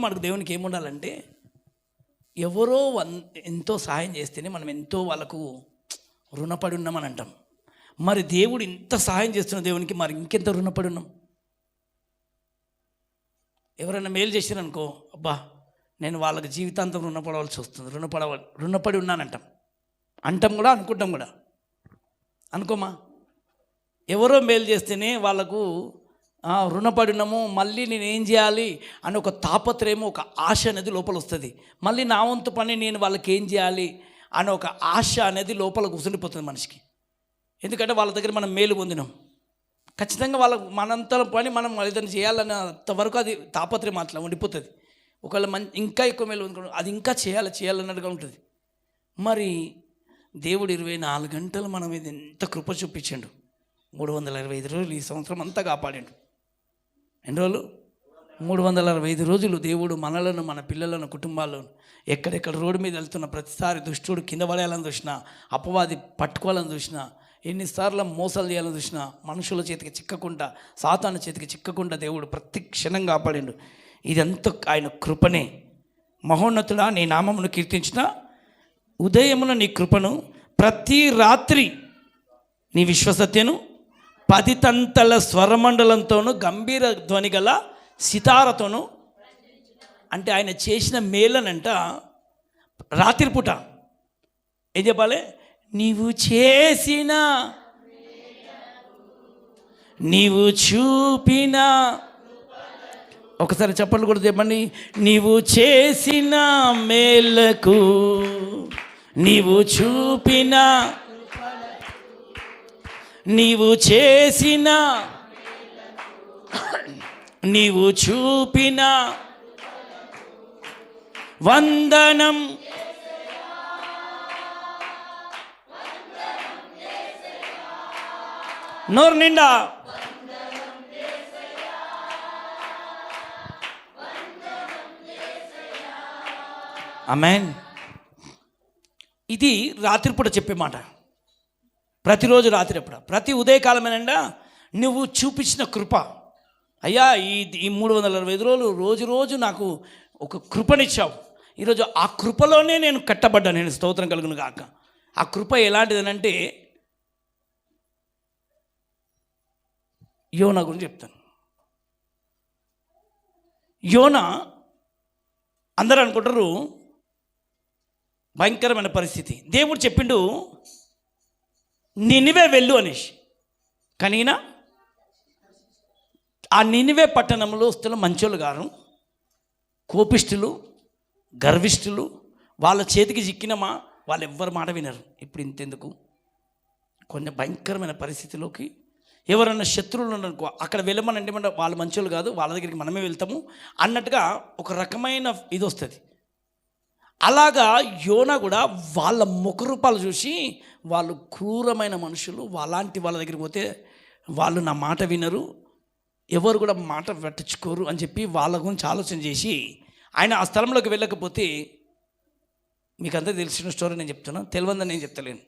మనకు దేవునికి ఏముండాలంటే ఎవరో ఎంతో సహాయం చేస్తేనే మనం ఎంతో వాళ్ళకు రుణపడి ఉన్నామని అంటాం. మరి దేవుడు ఇంత సహాయం చేస్తున్న దేవునికి మరి ఇంకెంత రుణపడి ఉన్నాం? ఎవరైనా మేలు చేసిరనుకో, అబ్బా నేను వాళ్ళకి జీవితాంతం రుణపడవలసి వస్తుంది, రుణపడి ఉన్నానంటాం కూడా, అనుకుంటాం కూడా. అనుకోమా, ఎవరో మేలు చేస్తేనే వాళ్ళకు రుణపడి ఉన్నాము, మళ్ళీ నేను ఏం చేయాలి అని ఒక తాపత్రయము, ఒక ఆశ అనేది లోపల వస్తుంది. మళ్ళీ నా వంతు పని నేను వాళ్ళకి ఏం చేయాలి అని ఒక ఆశ అనేది లోపల కూర్చుండిపోతుంది మనిషికి. ఎందుకంటే వాళ్ళ దగ్గర మనం మేలు పొందినాం, ఖచ్చితంగా వాళ్ళకు మనంత పని మనం ఏదైనా చేయాలన్నంతవరకు అది తాపత్రయం అట్లా ఉండిపోతుంది. ఒకవేళ ఇంకా ఎక్కువ మేలు పొందుకోవడం, అది ఇంకా చేయాలన్నట్టుగా ఉంటుంది. మరి దేవుడు 24 గంటలు మనం ఇది ఎంత కృప చూపించాడు. 365 రోజులు ఈ సంవత్సరం అంతా కాపాడాడు. ఎన్ని రోజులు? 365 రోజులు దేవుడు మనలను, మన పిల్లలను, కుటుంబాలను ఎక్కడెక్కడ రోడ్డు మీద వెళ్తున్న ప్రతిసారి దుష్టుడు కింద పడేయాలని చూసినా, అపవాది పట్టుకోవాలని చూసినా, ఎన్నిసార్లు మోసాలు చేయాలని చూసినా, మనుషుల చేతికి చిక్కకుండా, సాతాను చేతికి చిక్కకుండా దేవుడు ప్రతి క్షణం కాపాడిండు. ఇదంతా ఆయన కృపనే. మహోన్నతుడా, నీ నామమును కీర్తించిన, ఉదయమున నీ కృపను, ప్రతి రాత్రి నీ విశ్వసత్యను, 10 తంతల స్వరమండలంతోనూ, గంభీర ధ్వని గల సితారతోనూ, అంటే ఆయన చేసిన మేలనంట రాత్రిపూట ఏం చెప్పాలి? నీవు చేసిన, నీవు చూపిన, ఒకసారి చెప్పండి కూడా చెప్పండి. నీవు చేసిన మేలకు, నీవు చూపిన, నీవు చేసిన, నీవు చూపిన వందనం. నోరు నిండా ఆమేన్. ఇది రాత్రిపూట చెప్పే మాట. ప్రతిరోజు రాత్రిపూట, ప్రతి ఉదయకాలమేనండా నువ్వు చూపించిన కృప. అయ్యా ఈ 365 రోజులు రోజు నాకు ఒక కృపనిచ్చావు. ఈరోజు ఆ కృపలోనే నేను కట్టబడ్డా. నేను స్తోత్రం కలుగును గాక. ఆ కృప ఎలాంటిదనంటే, యోనా గురించి చెప్తాను. యోనా అందరూ అనుకుంటారు భయంకరమైన పరిస్థితి. దేవుడు చెప్పిండు నినివే వెళ్ళు అనేసి. కానీ ఆ నినివే పట్టణంలో వస్తున్న మంచోళ్ళు గారు, కోపిష్ఠులు, గర్విష్ఠులు, వాళ్ళ చేతికి చిక్కినమా వాళ్ళు ఎవ్వరు మాట వినరు. ఇప్పుడు ఇంతెందుకు, కొన్ని భయంకరమైన పరిస్థితిలోకి ఎవరన్నా శత్రువులు ఉన్నారనుకో, అక్కడ వెళ్ళమని అంటే వాళ్ళు మంచోళ్ళు కాదు, వాళ్ళ దగ్గరికి మనమే వెళ్తాము అన్నట్టుగా ఒక రకమైన ఇది వస్తుంది. అలాగా యోనా కూడా వాళ్ళ ముఖరూపాలు చూసి వాళ్ళు క్రూరమైన మనుషులు, అలాంటి వాళ్ళ దగ్గరికి పోతే వాళ్ళు నా మాట వినరు, ఎవరు కూడా మాట పట్టించుకోరు అని చెప్పి వాళ్ళ గురించి ఆలోచన చేసి ఆయన ఆ స్థలంలోకి వెళ్ళకపోతే, మీకు అంతా తెలిసిన స్టోరీ నేను చెప్తున్నా, తెలియదని నేను చెప్తలేను.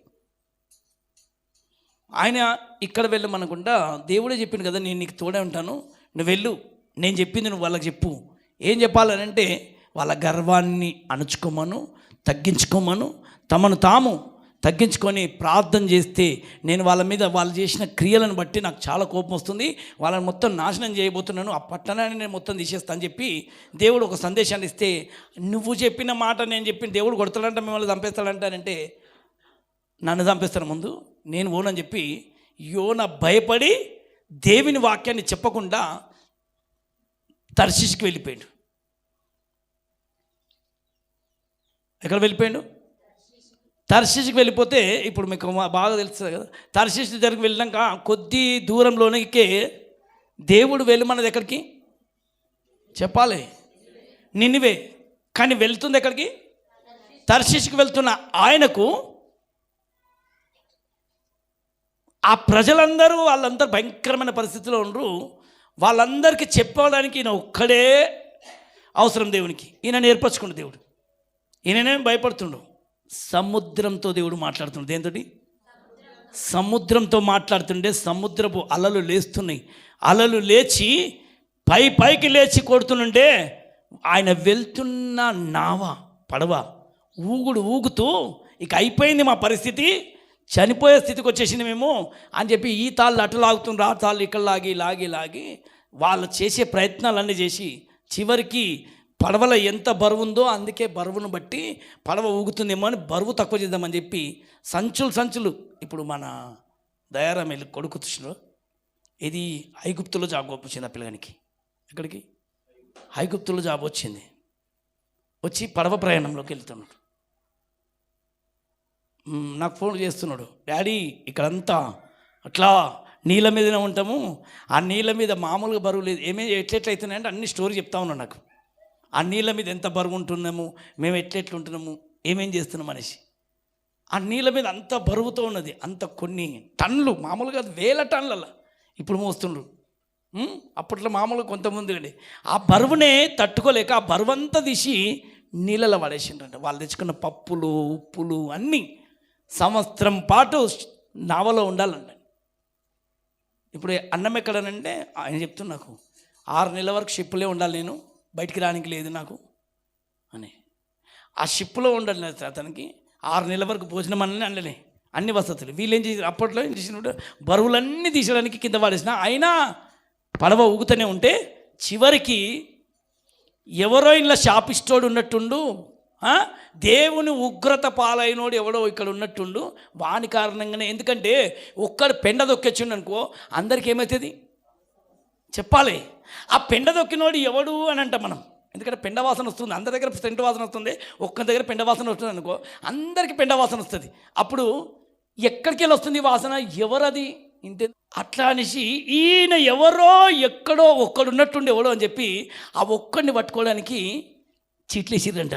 ఆయన ఇక్కడ వెళ్ళమనకుండా దేవుడే చెప్పిండు కదా, నేను నీకు తోడే ఉంటాను, నువ్వు వెళ్ళు, నేను చెప్పింది నువ్వు వాళ్ళకి చెప్పు. ఏం చెప్పాలనంటే వాళ్ళ గర్వాన్ని అణుచుకోమను, తగ్గించుకోమను, తమను తాము తగ్గించుకొని ప్రార్థన చేస్తే నేను వాళ్ళ మీద వాళ్ళు చేసిన క్రియలను బట్టి నాకు చాలా కోపం వస్తుంది, వాళ్ళని మొత్తం నాశనం చేయబోతున్నాను, ఆ పట్టణాన్ని నేను మొత్తం తీసేస్తా అని చెప్పి దేవుడు ఒక సందేశాన్ని ఇస్తే, నువ్వు చెప్పిన మాట నేను చెప్పిన దేవుడు కొడతాడంట, మిమ్మల్ని చంపేస్తాడంటానంటే నన్ను చంపేస్తాను ముందు, నేను ఓనని చెప్పి యోనా భయపడి దేవుని వాక్యాన్ని చెప్పకుండా తర్షీషుకి వెళ్ళిపోయాడు. ఎక్కడ వెళ్ళిపోయాడు? తర్షీషుకి వెళ్ళిపోతే, ఇప్పుడు మీకు బాగా తెలుస్తుంది కదా, తర్షీషు దగ్గరికి వెళ్ళాక కొద్ది దూరంలోనికే దేవుడు వెళ్ళమన్నది ఎక్కడికి చెప్పాలి? నినివే. కానీ వెళ్తుంది ఎక్కడికి? తర్షీషుకి వెళ్తున్న ఆయనకు ఆ ప్రజలందరూ వాళ్ళందరూ భయంకరమైన పరిస్థితిలో ఉండరు. వాళ్ళందరికీ చెప్పడానికి ఈయన ఒక్కడే అవసరం దేవునికి. ఈయన నేర్పరచుకుండు దేవుడు. ఈయననే భయపడుతుండు. సముద్రంతో దేవుడు మాట్లాడుతుండు. దేంతోటి? సముద్రంతో మాట్లాడుతుండే సముద్రపు అలలు లేస్తున్నాయి. అలలు లేచి పైకి లేచి కొడుతుంటే ఆయన వెళ్తున్న నావ పడవ ఊగుతూ ఇక అయిపోయింది మా పరిస్థితి, చనిపోయే స్థితికి వచ్చేసింది మేము అని చెప్పి ఈ తాళ్ళు అటు లాగుతుండ్రు, ఆ తాళ్ళు ఇక్కడ లాగి వాళ్ళు చేసే ప్రయత్నాలన్నీ చేసి చివరికి పడవలో ఎంత బరువు ఉందో అందుకే బరువును బట్టి పడవ ఊగుతుందేమో అని బరువు తక్కువ చేద్దామని చెప్పి సంచులు ఇప్పుడు మన దయారాం వెళ్ళి కొడుకు చూసినారు. ఇది ఐగుప్తులో జాబ్ వచ్చింది ఆ పిల్లగానికి. ఎక్కడికి? ఐగుప్తులో జాబ్ వచ్చింది. వచ్చి పడవ ప్రయాణంలోకి వెళ్తున్నాడు. నాకు ఫోన్ చేస్తున్నాడు, డాడీ ఇక్కడంతా అట్లా నీళ్ళ మీదనే ఉంటాము, ఆ నీళ్ళ మీద మామూలుగా బరువు లేదు, ఎట్లయితున్నాయంటే అన్ని స్టోరీ చెప్తా ఉన్నాడు నాకు. ఆ నీళ్ళ మీద ఎంత బరువు ఉంటున్నాము, మేము ఎట్లుంటున్నాము, ఏమేం చేస్తున్నాం అనేసి. ఆ నీళ్ళ మీద అంత బరువుతో ఉన్నది, అంత కొన్ని టన్నులు, మామూలుగా వేల టన్నుల ఇప్పుడు మోస్తుండ్రు. అప్పట్లో మామూలుగా కొంతమంది అండి ఆ బరువునే తట్టుకోలేక ఆ బరువంతా తీసి నీళ్ళలో పడేసిండ్రంట. వాళ్ళు తెచ్చుకున్న పప్పులు ఉప్పులు అన్నీ సంవత్సరం పాటు నావలో ఉండాలంట. ఇప్పుడు అన్నం ఎక్కడనంటే ఆయన చెప్తున్నా, నాకు 6 నెలల వరకు షిప్పులే ఉండాలి, నేను బయటికి రానికి లేదు నాకు అని. ఆ షిప్పులో ఉండాలి అతనికి 6 నెలల వరకు భోజనం అనలే, అన్ని వసతులు. వీళ్ళేం చేసి అప్పట్లో ఏం చేసినప్పుడు బరువులన్నీ తీసడానికి కింద పడేసిన, అయినా పడవ ఊగుతూనే ఉంటే చివరికి ఎవరో ఇలా శాపిస్తోడు ఉన్నట్టుండు, దేవుని ఉగ్రత పాలైనోడు ఎవడో ఇక్కడ ఉన్నట్టుండు, వాని కారణంగానే. ఎందుకంటే ఒక్కడు పెండ దొక్కొచ్చిండు అనుకో అందరికి ఏమవుతుంది చెప్పాలి. ఆ పెండ దొక్కినోడు ఎవడు అని అంటాం మనం, ఎందుకంటే పెండ వాసన వస్తుంది, అందరి దగ్గర సెంటు వాసన వస్తుంది, ఒక్క దగ్గర పెండ వాసన వస్తుంది అనుకో అందరికీ పెండ వాసన వస్తుంది. అప్పుడు ఎక్కడికి వెళ్ళి వస్తుంది వాసన, ఎవరది ఇంతే. అట్లా అనేసి ఈయన ఎవరో ఎక్కడో ఒక్కడున్నట్టుండి ఎవడో అని చెప్పి ఆ ఒక్కడిని పట్టుకోవడానికి చీట్లు వేసిర్రంట.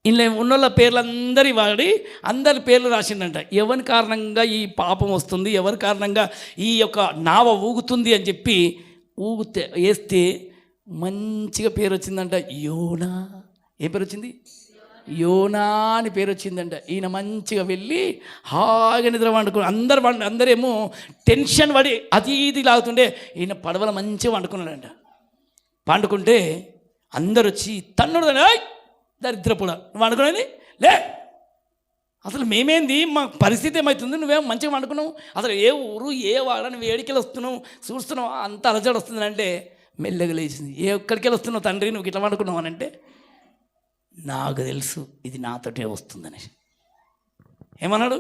ఇలా ఉన్నోళ్ళ పేర్లు అందరి వాడి అందరి పేర్లు రాసిండంట. ఎవరి కారణంగా ఈ పాపం వస్తుంది, ఎవరి కారణంగా ఈ యొక్క నావ ఊగుతుంది అని చెప్పి వేస్తే మంచిగా పేరు వచ్చిందంట, యోనా. ఏ పేరు వచ్చింది? యోనా అని పేరు వచ్చిందంట. ఈయన మంచిగా వెళ్ళి హాయిగా నిద్ర వండుకుని అందరేమో టెన్షన్ పడి అది ఇది లాగుతుండే, ఈయన పడవల మంచిగా వండుకున్నాడంట. పండుకుంటే అందరు వచ్చి తన్నుడు దరిద్రపుడ నువ్వు వండుకునేది లే, అసలు మేమేంది, మా పరిస్థితి ఏమవుతుంది, నువ్వేం మంచిగా వండుకున్నావు, అసలు ఏ ఊరు ఏ వాడ నువ్వు ఏడికెళ్ళి వస్తున్నావు చూస్తున్నావు అంత అలజడి వస్తుందంటే మెల్లగా లేచింది. ఏ ఒక్కడికెళ్ళి వస్తున్నావు తండ్రి నువ్వు ఇట్లా వండుకున్నావు అని అంటే, నాకు తెలుసు ఇది నాతోటే వస్తుందని. ఏమన్నాడు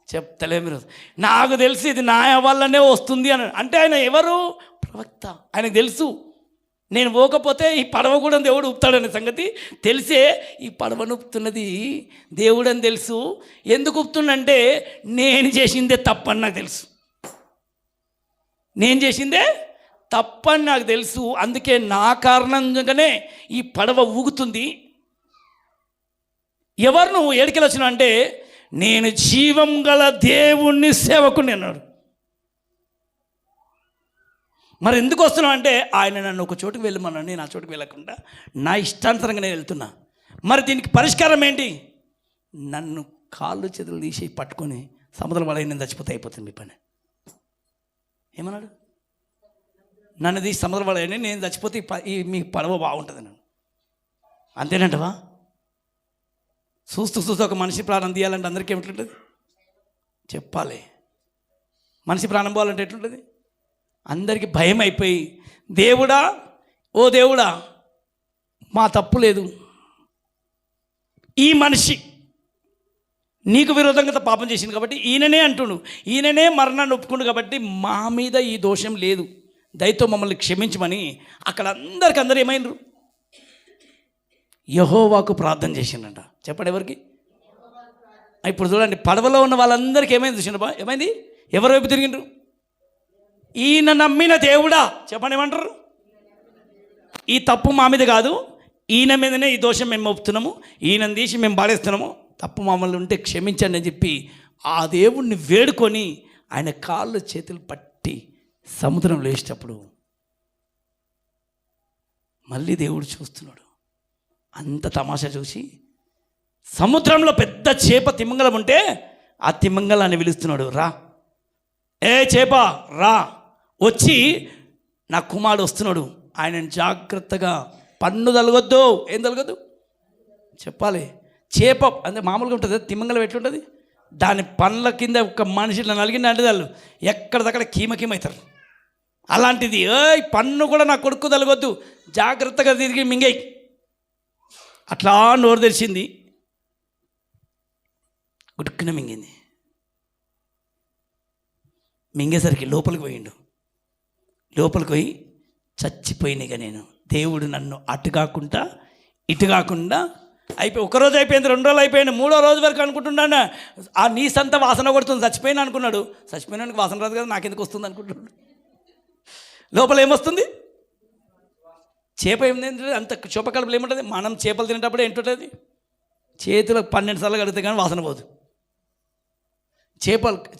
చెప్తలే మీరు, నాకు తెలుసు ఇది నా వల్లనే వస్తుంది అని. అంటే ఆయన ఎవరు? ప్రవక్త. ఆయనకు తెలుసు నేను పోకపోతే ఈ పడవ కూడా దేవుడు ఊపుతాడనే సంగతి తెలిసే ఈ పడవ నొప్పుతున్నది దేవుడు అని తెలుసు. ఎందుకు ఊపుతుండంటే నేను చేసిందే తప్పని నాకు తెలుసు, నేను చేసిందే తప్పని నాకు తెలుసు, అందుకే నా కారణంగానే ఈ పడవ ఊగుతుంది. ఎవరు నువ్వు ఏడికెళ్ళి వచ్చినావు అంటే, నేను జీవం గల దేవుణ్ణి సేవకుని అన్నాడు. మరి ఎందుకు వస్తున్నావు అంటే, ఆయన నన్ను ఒక చోటుకు వెళ్ళమన్నాను, నేను ఆ చోటుకు వెళ్ళకుండా నా ఇష్టానుసరంగా నేను వెళ్తున్నా. మరి దీనికి పరిష్కారం ఏంటి? నన్ను కాళ్ళు చేతులు తీసి పట్టుకొని సముద్రం పడై నేను చచ్చిపోతే అయిపోతుంది మీ పని. ఏమన్నాడు? నన్ను తీసి సముద్రం పడని నేను చచ్చిపోతే మీ పడవ బాగుంటుంది నన్ను. అంతేనంటవా? చూస్తూ ఒక మనిషి ప్రాణం తీయాలంటే అందరికీ ఏమిట్లుంటుంది చెప్పాలి. మనిషి ప్రాణం పోవాలంటే ఎట్లుంటుంది? అందరికీ భయం అయిపోయి, దేవుడా ఓ దేవుడా మా తప్పు లేదు, ఈ మనిషి నీకు విరోధంగా పాపం చేసింది కాబట్టి ఈయననే అంటుండు, ఈయననే మరణాన్ని ఒప్పుకుండు కాబట్టి మా మీద ఈ దోషం లేదు, దయతో మమ్మల్ని క్షమించమని అక్కడ అందరు ఏమైనరు? యెహోవాకు ప్రార్థన చేసిండంట. చెప్పండి ఎవరికి? ఇప్పుడు చూడండి, పడవలో ఉన్న వాళ్ళందరికీ ఏమైంది చూసిండు? ఏమైంది? ఎవరి వైపు తిరిగిండ్రు? ఈయన నమ్మిన దేవుడా. చెప్పండి ఏమంటారు? ఈ తప్పు మా మీద కాదు, ఈయన మీదనే ఈ దోషం మేము ఒప్పుతున్నాము, ఈయనను తీసి మేము పాడేస్తున్నాము, తప్పు మమ్మల్ని ఉంటే క్షమించండి అని చెప్పి ఆ దేవుణ్ణి వేడుకొని ఆయన కాళ్ళు చేతులు పట్టి సముద్రంలో వేసేటప్పుడు మళ్ళీ దేవుడు చూస్తున్నాడు. అంత తమాషా చూసి సముద్రంలో పెద్ద చేప తిమింగలం ఉంటే ఆ తిమింగలాన్ని పిలుస్తున్నాడు, రా ఏ చేప రా, వచ్చి నా కుమారుడు వస్తున్నాడు, ఆయనను జాగ్రత్తగా పన్ను తలగొద్దు. ఏం తలగొద్దు చెప్పాలి. చేప అంటే మామూలుగా ఉంటుంది, తిమ్మంగలం ఎట్లుంటుంది, దాని పండ్ల కింద ఒక మనిషిలో నలిగిన అంటే వాళ్ళు ఎక్కడిదక్కడ కీమకీమవుతారు. అలాంటిది పన్ను కూడా నా కొడుకు తలగొద్దు, జాగ్రత్తగా తిరిగి మింగేయి. అట్లా నోరు తెరిచింది, గుడుక్కున మింగింది. మింగేసరికి లోపలికి పోయిండు. లోపలికి పోయి చచ్చిపోయినాయిగా నేను, దేవుడు నన్ను అటు కాకుండా ఇటు కాకుండా అయిపోయి, ఒకరోజు అయిపోయింది, 2 రోజులు అయిపోయింది, 3వ రోజు వరకు అనుకుంటున్నాను ఆ నీసంతా వాసన కొడుతుంది, చచ్చిపోయినా అనుకున్నాడు. చచ్చిపోయినానికి వాసన రాదు కదా, నాకెందుకు వస్తుంది అనుకుంటున్నాడు. లోపల ఏమొస్తుంది, చేప ఏమిటి అంత చూపకడుపులు ఏముంటుంది. మనం చేపలు తినేటప్పుడు ఏంటుంటుంది, చేతులు 12 సార్లు కడిగితే కానీ వాసన పోదు.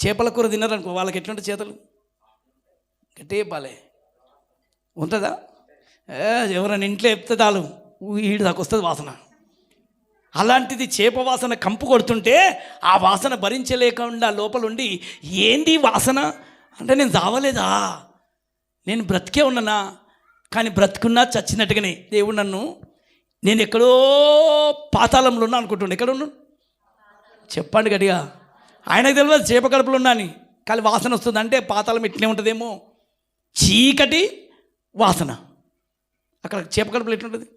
చేపల కూర తిన్నారనుకో, వాళ్ళకి ఎట్లుంటుంది చేతులు, గట్టే పాలే ఉంటుందా. ఎవరైనా ఇంట్లో చెప్తే చాలు ఈడు దాకా వస్తుంది వాసన. అలాంటిది చేప వాసన కంపు కొడుతుంటే ఆ వాసన భరించలేకుండా లోపలుండి ఏంది వాసన అంటే, నేను చావలేదా, నేను బ్రతికే ఉన్నానా, కానీ బ్రతుకున్నా చచ్చినట్టుగానే దేవుడు నన్ను, నేను ఎక్కడో పాతాళంలో ఉన్నా అనుకుంటుండే. ఎక్కడ ఉన్నాను చెప్పండి గట్టిగా. ఆయనకు తెలియదు చేప కడుపులో ఉన్నా అని, కానీ వాసన వస్తుంది అంటే పాతాళం ఇట్లే ఉంటుందేమో, చీకటి వాసన. అక్కడ చేప కడుపులో ఎట్లుంటుంది.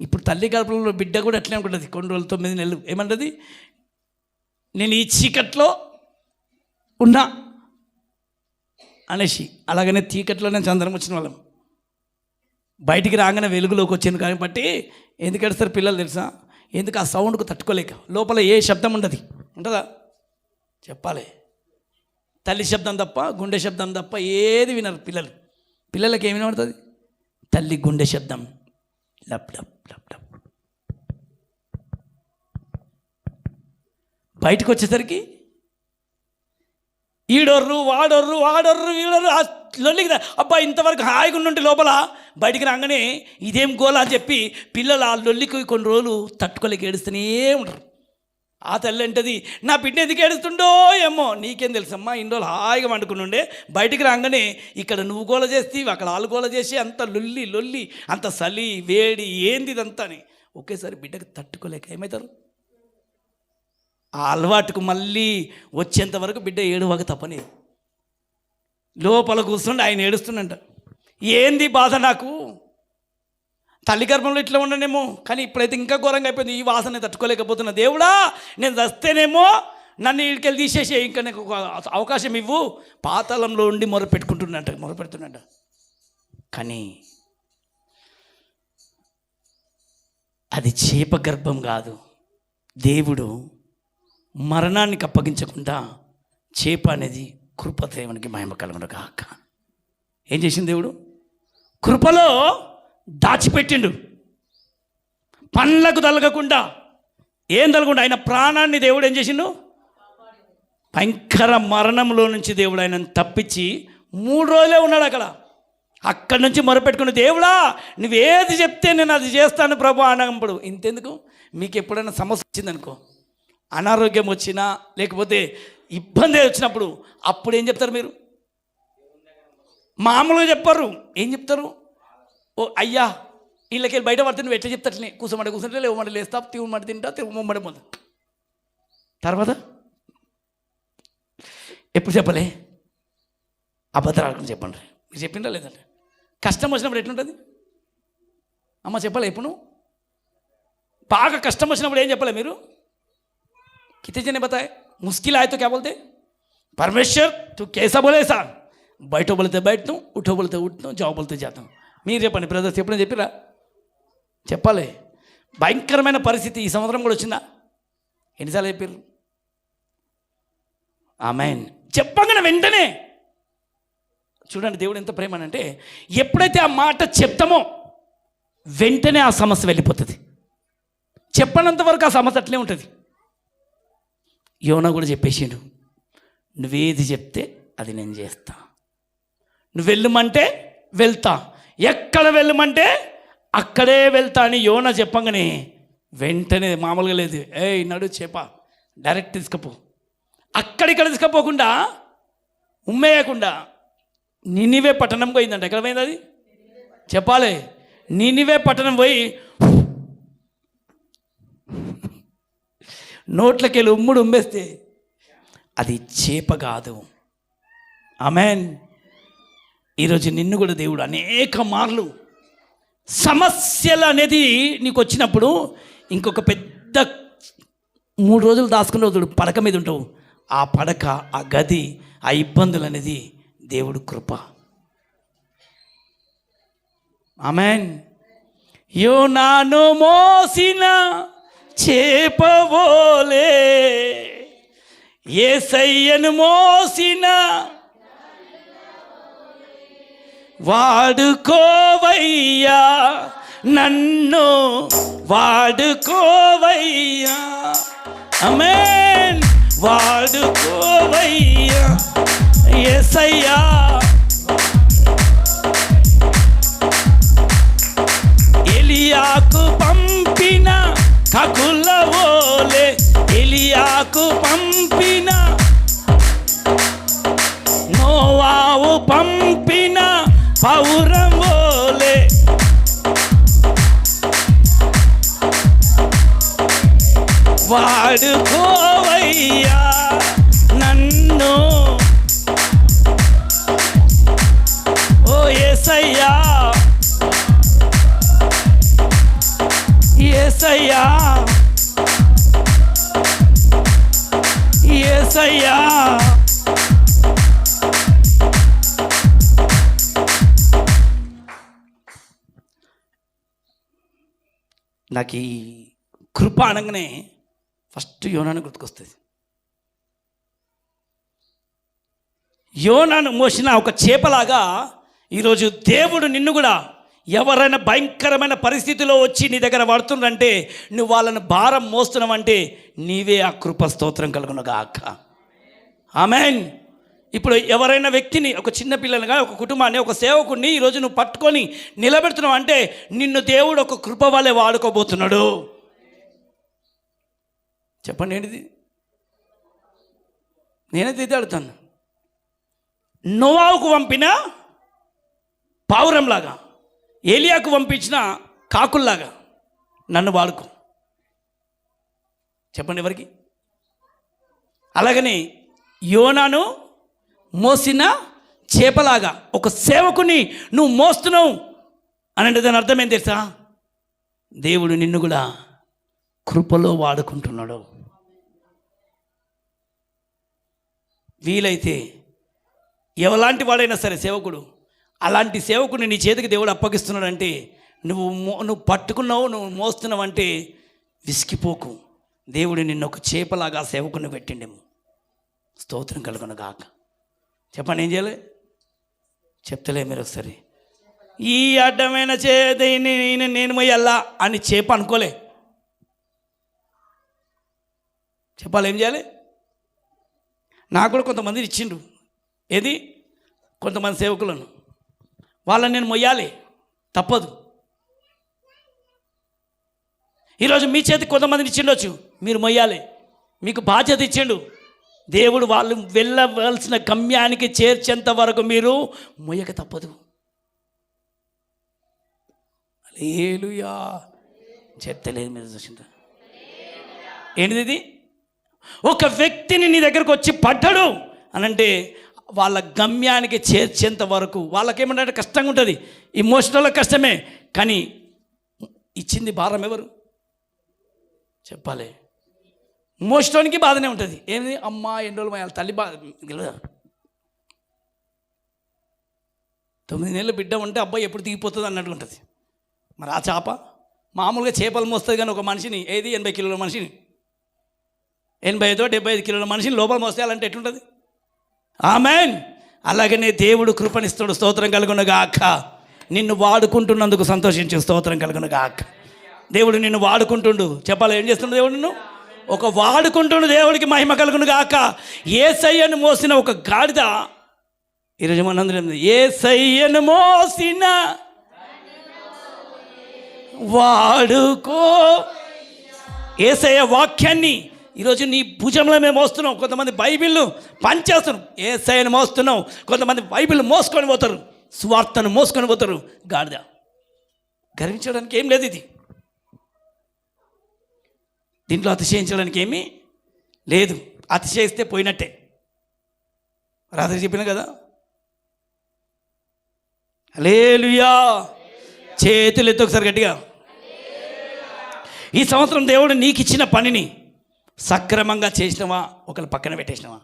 ఇప్పుడు తల్లి కడుపులో బిడ్డ కూడా అట్లే ఉంటుంది, కొన్ని రోజులు 9 నెలలు. ఏమంటుంది, నేను ఈ చీకట్లో ఉన్నా అనేసి. అలాగనే చీకట్లో నేను చంద్రం వచ్చిన వాళ్ళం, బయటికి రాగానే వెలుగులోకి వచ్చింది. కాబట్టి ఎందుకు ఏడుస్తారు పిల్లలు తెలుసా, ఎందుకు ఆ సౌండ్కు తట్టుకోలేక. లోపల ఏ శబ్దం ఉండదు, ఉంటుందా చెప్పాలి. తల్లి శబ్దం తప్ప, గుండె శబ్దం తప్ప ఏది వినరు పిల్లలు. పిల్లలకి ఏమి వినబడుతుంది, తల్లి గుండె శబ్దం, లప్ లప్ లప్ లప్. బయటకు వచ్చేసరికి ఈడొర్రు వాడొర్రు వాడొర్రు వీడొర్రు, ఆ లొల్లికి అబ్బా ఇంతవరకు హాయిగా ఉండి లోపల, బయటికి రాగానే ఇదేం గోలా అని చెప్పి పిల్లలు ఆ లొల్లికి కొన్ని రోజులు తట్టుకోలేక ఏడుస్తూనే ఉంటారు. ఆ తల్లి అంటది, నా బిడ్డ ఎందుకు ఏడుస్తుండో ఏమో, నీకేం తెలుసమ్మా, ఇన్ని రోజులు హాయిగా వండుకుని ఉండే, బయటికి రాగానే ఇక్కడ నువ్వు గోల చేస్తేవి, అక్కడ ఆలు గోల చేసి, అంత లొల్లి లొల్లి, అంత చలి వేడి ఏంది ఇదంతా అని ఒకేసారి బిడ్డకు తట్టుకోలేక ఏమవుతారు. ఆ అలవాటుకు మళ్ళీ వచ్చేంత వరకు బిడ్డ ఏడువక తప్పని లోపల కూర్చుండి ఆయన ఏడుస్తుండంట. ఏంది బాధ నాకు, తల్లి గర్భంలో ఇట్లా ఉండనేమో, కానీ ఇప్పుడైతే ఇంకా ఘోరంగా అయిపోయింది, ఈ వాసన తట్టుకోలేకపోతున్నా. దేవుడా నేను చస్తేనేమో నన్ను ఇక్కడికి తీసేసే, ఇంకా నాకు ఒక అవకాశం ఇవ్వు. పాతాళంలో ఉండి మొరపెడుతున్నట్ట. కానీ అది చేప గర్భం కాదు. దేవుడు మరణానికి అప్పగించకుండా చేప అనేది కృప, దేవునికి మహిమ కలుగును గాక. ఏం చేసింది దేవుడు, కృపలో దాచిపెట్టిండు. పండ్లకు తలగకుండా, ఏం తలగకుండా ఆయన ప్రాణాన్ని దేవుడు ఏం చేసిండు, భయంకర మరణంలో నుంచి దేవుడు ఆయనను తప్పించి 3 రోజులే ఉన్నాడు అక్కడ. అక్కడి నుంచి మొరపెట్టుకుని, దేవుడా నువ్వేది చెప్తే నేను అది చేస్తాను ప్రభు అన్నప్పుడు. ఇంతెందుకు, మీకు ఎప్పుడైనా సమస్య వచ్చిందనుకో, అనారోగ్యం వచ్చినా లేకపోతే ఇబ్బంది వచ్చినప్పుడు, అప్పుడు ఏం చెప్తారు మీరు, మామూలుగా చెప్పరు, ఏం చెప్తారు, ఓ అయ్యా వీళ్ళకి బయట పడితే నువ్వు ఎట్లా చెప్తాట్లే, కూర్చోమంటే లేవమంటే లేస్తా, తివ్వమంటే తింటా, తివ్వమంటే పోతా. తర్వాత ఎప్పుడు చెప్పలే, అబద్ధాలు చెప్పండి. మీరు చెప్పిందా లేదంటే, కష్టం వచ్చినప్పుడు ఎట్లుంటుంది అమ్మ చెప్పలే. ఎప్పుడు బాగా కష్టం వచ్చినప్పుడు ఏం చెప్పలే మీరు, कितने जने बताए मुश्किल आए तो क्या बोलते, परमेश्वर तू कैसा बोले ऐसा, बैठो बोलते बैठता हूँ, उठो बोलते उठता हूँ, जाओ बोलते जाता हूँ. మీరు చెప్పండి బ్రదర్స్, ఎప్పుడైనా చెప్పిరా, చెప్పాలి. భయంకరమైన పరిస్థితి ఈ సంవత్సరం కూడా వచ్చిందా, ఎన్నిసార్లు చెప్పారు ఆమేన్. చెప్పగానే వెంటనే చూడండి దేవుడు ఎంత ప్రేమ అంటే, ఎప్పుడైతే ఆ మాట చెప్తామో వెంటనే ఆ సమస్య వెళ్ళిపోతుంది. చెప్పనంత వరకు ఆ సమస్య అట్లే ఉంటుంది. యోనా కూడా చెప్పేసిండు, నువ్వేది చెప్తే అది నేను చేస్తా, నువ్వు వెళ్ళమంటే వెళ్తా, ఎక్కడ వెళ్ళమంటే అక్కడే వెళ్తా అని యోనా చెప్పంగానే వెంటనే మామూలుగా లేదు, నడు చేప డైరెక్ట్ తీసుకపో. అక్కడిక్కడ తీసుకపోకుండా ఉమ్మేయకుండా నినివే పట్టణం పోయిందంట. ఎక్కడ పోయింది అది చెప్పాలి, నినివే పట్టణం పోయి నోట్లకెళ్ళి ఉమ్ముడు ఉమ్మేస్తే అది చేప కాదు. ఆమేన్. ఈరోజు నిన్ను కూడా దేవుడు అనేక మార్లు సమస్యలు అనేది నీకు వచ్చినప్పుడు ఇంకొక పెద్ద 3 రోజులు దాచుకుని రోజులు పడక మీద ఉంటావు. ఆ పడక, ఆ గది, ఆ ఇబ్బందులు అనేది దేవుడు కృప. ఆమేన్. యోనాను మోసిన చేపవోలే యేసయ్యను మోసిన వాడుకోవయ్యా, నన్ను వాడుకోవయ్యా. ఆమేన్. వాడుకోవయ్యా యేసయ్యా. ఎలియాకు పంపిన కకులవోలే, ఎలియాకు పంపిన, నోవావు పంపిన పౌరం వోలే, వాడుకోవయ్యా నన్ను. ఓ యేసయ్యా, యేసయ్యా, యేసయ్యా. నాకు ఈ కృప అనగానే ఫస్ట్ యోనాను గుర్తుకొస్తుంది. యోనాను మోసిన ఒక చేపలాగా ఈరోజు దేవుడు నిన్ను కూడా ఎవరైనా భయంకరమైన పరిస్థితిలో వచ్చి నీ దగ్గర పడుతుందంటే నువ్వు వాళ్ళని భారం మోస్తున్నావంటే నీవే ఆ కృప. స్తోత్రం కలుగునుగాక. ఆమేన్. ఇప్పుడు ఎవరైనా వ్యక్తిని, ఒక చిన్న పిల్లలుగా, ఒక కుటుంబాన్ని, ఒక సేవకుడిని ఈరోజు నువ్వు పట్టుకొని నిలబెడుతున్నావు అంటే నిన్ను దేవుడు ఒక కృప వలె వాడుకోబోతున్నాడు. చెప్పండి ఏంటిది? నేనైతే ఇది అడుగుతాను. నోవాకు పంపిన పావురంలాగా, ఏలియాకు పంపించిన కాకుల్లాగా నన్ను వాడుకో. చెప్పండి ఎవరికి? అలాగని యోనాను మోసిన చేపలాగా ఒక సేవకుని నువ్వు మోస్తున్నావు అని అంటే దాని అర్థం ఏం తెలుసా? దేవుడు నిన్ను కూడా కృపలో వాడుకుంటున్నాడు. వీలైతే ఎవలాంటి వాడైనా సరే సేవకుడు, అలాంటి సేవకుని నీ చేతికి దేవుడు అప్పగిస్తున్నాడంటే నువ్వు పట్టుకున్నావు, నువ్వు మోస్తున్నావు అంటే విసిగిపోకు. దేవుడు నిన్ను ఒక చేపలాగా సేవకుని పెట్టిండేమో. స్తోత్రం కలుగునుగాక. చెప్పండి ఏం చేయాలి? చెప్తలే మీరు ఒకసారి. ఈ అడ్డమైన చేతిని నేను మొయ్యాలా అని చేప అనుకోలే. చెప్పాలి ఏం చేయాలి? నాకు కూడా కొంతమంది ఇచ్చిండ్రు. ఏది? కొంతమంది సేవకులను. వాళ్ళని నేను మొయ్యాలి, తప్పదు. ఈరోజు మీ చేతికి కొంతమందిని ఇచ్చిండొచ్చు, మీరు మొయ్యాలి. మీకు బాధ్యత ఇచ్చిండు దేవుడు. వాళ్ళు వెళ్ళవలసిన గమ్యానికి చేర్చేంత వరకు మీరు మొయ్యక తప్పదు. హల్లెలూయా. చెప్తలేదు మీరు చూసిందా? ఏంటిది ఇది? ఒక వ్యక్తిని నీ దగ్గరకు వచ్చి పడ్డాడు అనంటే వాళ్ళ గమ్యానికి చేర్చేంత వరకు వాళ్ళకేమంటే కష్టంగా ఉంటుంది. ఇమోషనల్ కష్టమే, కానీ ఇచ్చింది భారం ఎవరు చెప్పాలి? మోస్టోనికి బాధనే ఉంటుంది. ఏంది? అమ్మ ఎన్ని రోజులు వాళ్ళ తల్లి బాధ గెలదా? 9 నెలలు బిడ్డ ఉంటే అబ్బాయి ఎప్పుడు దిగిపోతుంది అన్నట్టు ఉంటుంది. మరి ఆ చేప మామూలుగా చేపలు మోస్తుంది, కానీ ఒక మనిషిని, ఏది 80 కిలోల మనిషిని, 85-75 కిలోల మనిషిని లోపల మోసేయాలంటే ఎట్లుంటుంది? ఆమేన్. అలాగనే దేవుడు కృపణిస్తాడు. స్తోత్రం కలుగునుగాక. నిన్ను వాడుకుంటున్నందుకు సంతోషించు. స్తోత్రం కలుగునుగాక. దేవుడు నిన్ను వాడుకుంటుండు. చెప్పాలి ఏం చేస్తున్నాడు దేవుడు? నిన్ను ఒక వాడుకుంటుండు. దేవుడికి మహిమ కలుగునుగాక. యేసయ్యను మోసిన ఒక గాడిద ఈరోజు మనందరం యేసయ్యను మోసిన వాడుకో. యేసయ్య వాక్యాన్ని ఈరోజు నీ భుజంలో మేము మోస్తున్నాం. కొంతమంది బైబిల్ను పంచేస్తున్నాం, యేసయ్యను మోస్తున్నాం. కొంతమంది బైబిల్ మోసుకొని పోతారు, సువార్తను మోసుకొని పోతారు. గాడిద గర్వించడానికి ఏం లేదు, ఇది దీంట్లో అతిశయించడానికి ఏమీ లేదు. అతిశయిస్తే పోయినట్టే. రాత్రి చెప్పిన కదా, హల్లెలూయా. చేతులు ఎత్తి ఒకసారి గట్టిగా. ఈ సంవత్సరం దేవుడు నీకు ఇచ్చిన పనిని సక్రమంగా చేసినవా, ఒకళ్ళు పక్కన పెట్టేసినవా?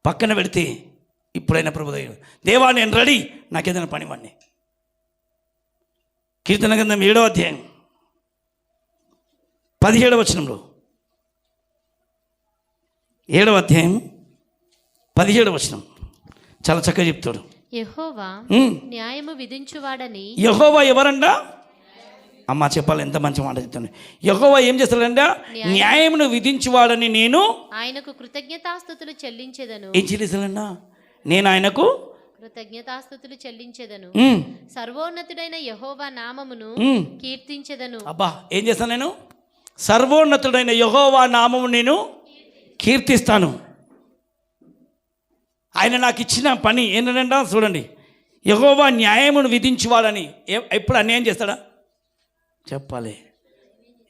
పక్కన పెడితే ఇప్పుడైనా ప్రభు దేవా నేను రెడీ, నాకేదైనా పని వాడిని. కీర్తన గ్రంథం 7వ అధ్యాయం 17వ వచనంలో, 7వ అధ్యాయం 17వ వచనం చాలా చక్కగా చెప్తాడు. యెహోవా న్యాయము విధించువాడని. యెహోవా ఎవరంట? అమ్మ చెప్పాలి, ఎంత మంచి మాట చెప్తాను. యెహోవా ఏం చేస్తాడంట? న్యాయమును విధించువాడని నేను ఆయనకు కృతజ్ఞతాస్తుతులు చెల్లించెదను. ఏం చెల్లిస్తాడంట? నేను ఆయనకు కృతజ్ఞతాస్తుతులు చెల్లించెదను. సర్వోన్నతుడైన యెహోవా నామమును కీర్తించెదను. అబ్బా ఏం చేస్తాను? నేను సర్వోన్నతుడైన యెహోవా నామము నేను కీర్తిస్తాను. ఆయన నాకు ఇచ్చిన పని ఏంటంటే చూడండి, యెహోవా న్యాయమును విధించువాడని. ఎప్పుడు అన్యాయం చేస్తాడా? చెప్పాలి.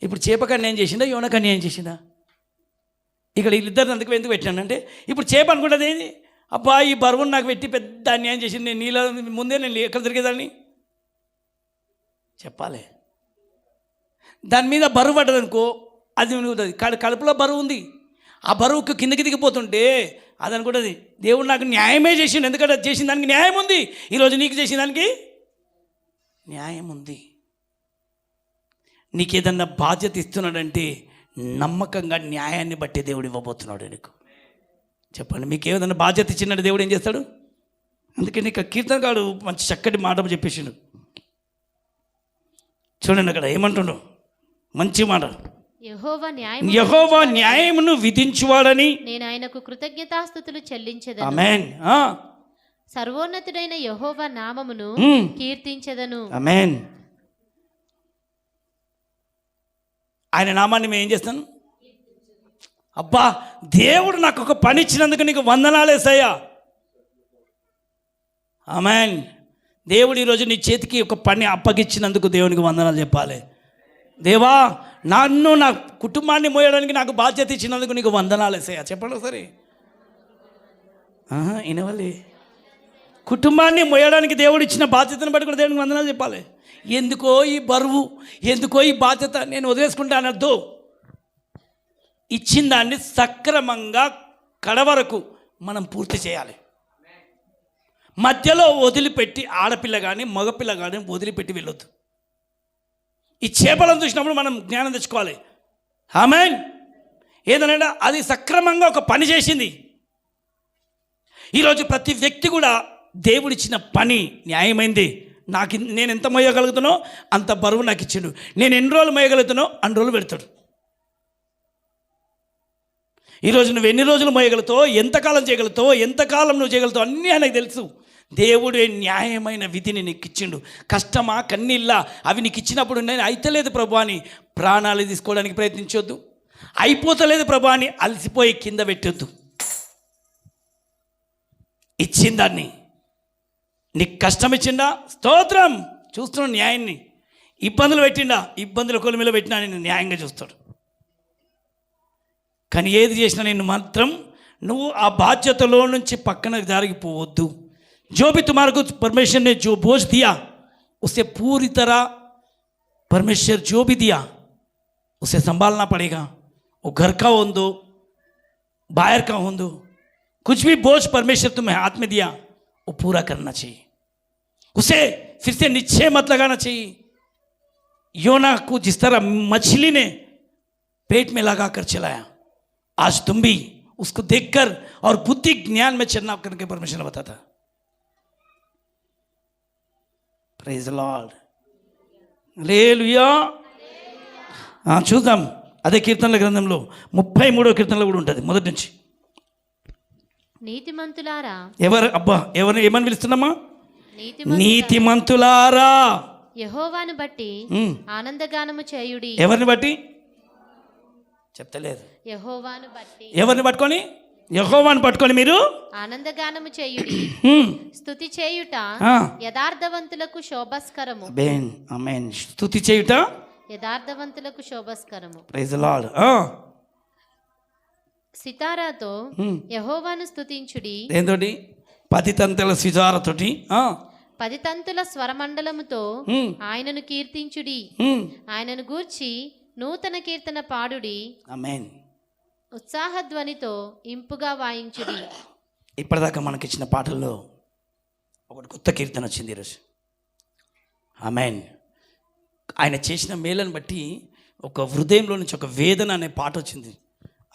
ఇప్పుడు చేపకు అన్యాయం చేసిందా, యోనకు అన్యాయం చేసిందా? ఇక్కడ వీళ్ళిద్దరిని ఎందుకు పెట్టినానంటే, ఇప్పుడు చేప అనుకుంటుంది ఏంది, అబ్బా ఈ బరువును నాకు పెట్టి పెద్ద అన్యాయం చేసింది, నేను నీళ్ళ ముందే నేను ఎక్కడ తిరిగేదాన్ని చెప్పాలి. దాని మీద బరువు పడ్డదనుకో, అది అనుకుంటుంది కడుపులో బరువు ఉంది, ఆ బరువుకు కిందకి దిగిపోతుంటే అది అనుకుంటుంది దేవుడు నాకు న్యాయమే చేసిండు, ఎందుకంటే చేసిన దానికి న్యాయం ఉంది. ఈరోజు నీకు చేసిన దానికి న్యాయం ఉంది. నీకు ఏదన్నా బాధ్యత ఇస్తున్నాడంటే నమ్మకంగా న్యాయాన్ని బట్టి దేవుడు ఇవ్వబోతున్నాడు నీకు. చెప్పండి, మీకు ఏదైనా బాధ్యత ఇచ్చినట్టు దేవుడు ఏం చేస్తాడు? అందుకే నీకు కీర్తనకాడు మంచి చక్కటి మాట చెప్పేసిండు. చూడండి అక్కడ ఏమంటుండు, మంచి మాట. యెహోవా న్యాయమును విధించువాడని నేను ఆయనకు కృతజ్ఞతాస్తుతులు చెల్లించెదను. ఆమేన్. సర్వోన్నతుడైన యెహోవా నామమును కీర్తించెదను. ఆమేన్. ఆయన నామాన్ని మేము ఏం చేస్తాను? అబ్బా దేవుడు నాకు ఒక పని ఇచ్చినందుకు నీకు వందనాలేసయ్యా. ఆమేన్. దేవుడు ఈరోజు నీ చేతికి ఒక పని అప్పగిచ్చినందుకు దేవునికి వందనాలు చెప్పాలి. దేవా నన్ను నా కుటుంబాన్ని మోయడానికి నాకు బాధ్యత ఇచ్చినందుకు నీకు వందనాలేసయ్యా. చెప్పండి ఒకసారి. వినవాలి. కుటుంబాన్ని మోయడానికి దేవుడు ఇచ్చిన బాధ్యతను బట్టి కూడా దేవునికి వందనాలు చెప్పాలి. ఎందుకో ఈ బరువు, ఎందుకో ఈ బాధ్యత నేను వదిలేసుకుంటా అనద్దు. ఇచ్చిన దాన్ని సక్రమంగా కడవరకు మనం పూర్తి చేయాలి. మధ్యలో వదిలిపెట్టి ఆడపిల్ల కానీ మగపిల్ల కానీ వదిలిపెట్టి వెళ్ళొద్దు. ఈ చేపలను చూసినప్పుడు మనం జ్ఞానం తెచ్చుకోవాలి. ఆమేన్. ఏదనంటే అది సక్రమంగా ఒక పని చేసింది. ఈరోజు ప్రతి వ్యక్తి కూడా దేవుడిచ్చిన పని న్యాయమైంది. నేను ఎంత మోయగలుగుతానో అంత బరువు నాకు ఇచ్చిండు. నేను ఎన్ని రోజులు మోయగలుగుతానో అన్ని రోజులు పెడతాడు. ఈరోజు నువ్వు ఎన్ని రోజులు మోయగలుగుతావో, ఎంతకాలం చేయగలుగుతావో, ఎంతకాలం నువ్వు చేయగలుగుతావు అన్నీ ఆయనకు తెలుసు. దేవుడే న్యాయమైన విధిని నీకు ఇచ్చిండు. కష్టమా కన్నీళ్ళ అవి నీకు ఇచ్చినప్పుడు నేను అయితలేదు ప్రభు అని ప్రాణాలు తీసుకోవడానికి ప్రయత్నించొద్దు. అయిపోతలేదు ప్రభు అని అలసిపోయి కింద పెట్టొద్దు. ఇచ్చిన దాన్ని నీకు కష్టం ఇచ్చిండా స్తోత్రం, చూస్తున్నాడు న్యాయాన్ని. ఇబ్బందులు పెట్టిండా, ఇబ్బందుల కొలిమిలో పెట్టినా నేను న్యాయంగా చూస్తాడు. కానీ ఏది చేసినా నేను మాత్రం నువ్వు ఆ బాధ్యతలో నుంచి పక్కన జారిపోవద్దు. जो भी तुम्हारे को परमेश्वर ने जो बोझ दिया उसे पूरी तरह परमेश्वर जो भी दिया उसे संभालना पड़ेगा. वो घर का हो दो, बाहर का हो दो, कुछ भी बोझ परमेश्वर तुम्हें हाथ में दिया वो पूरा करना चाहिए. उसे फिर से निश्चय मत लगाना चाहिए. योना को जिस तरह मछली ने पेट में लगा कर चलाया, आज तुम भी उसको देखकर और बुद्धि ज्ञान में चलना करके परमेश्वर ने बताता. Praise the Lord. హల్లెలూయా. చూద్దాం అదే కీర్తనల గ్రంథంలో 33వ కీర్తనలో కూడా ఉంటుంది మొదటి నుంచి. నీతిమంతులారా ఎవరు ఏమని పిలుస్తున్నామా? నీతిమంతులారా యెహోవాను బట్టి ఆనందగానము చేయుడి. ఎవరిని బట్టి చెప్తలేదు. యెహోవాను బట్టి. ఎవరిని పట్టుకొని? యెహోవాను పట్టుకొని మీరు ఆనందగానము చేయుడి. హ్మ్. స్తుతి చేయుట ఆ. యథార్థవంతులకు శోభస్కరము. ఆమేన్ ఆమేన్. స్తుతి చేయుట యథార్థవంతులకు శోభస్కరము. Praise the Lord. సితారాతో యెహోవాను స్తుతించుడి. ఏంతోటి 10 తంతెల సితారతోటి 10 తంతుల స్వరమండలముతో ఆయనను కీర్తించుడి. ఆయనను గూర్చి నూతన కీర్తన పాడుడి. ఆమేన్. ఉత్సాహధ్వనితో ఇంపుగా వాయించుడి. ఇప్పటిదాకా మనకిచ్చిన పాటల్లో ఒకటి కొత్త కీర్తన వచ్చింది ఈరోజు. ఆమేన్. ఆయన చేసిన మేలను బట్టి ఒక హృదయంలో నుంచి ఒక వేదన అనే పాట వచ్చింది.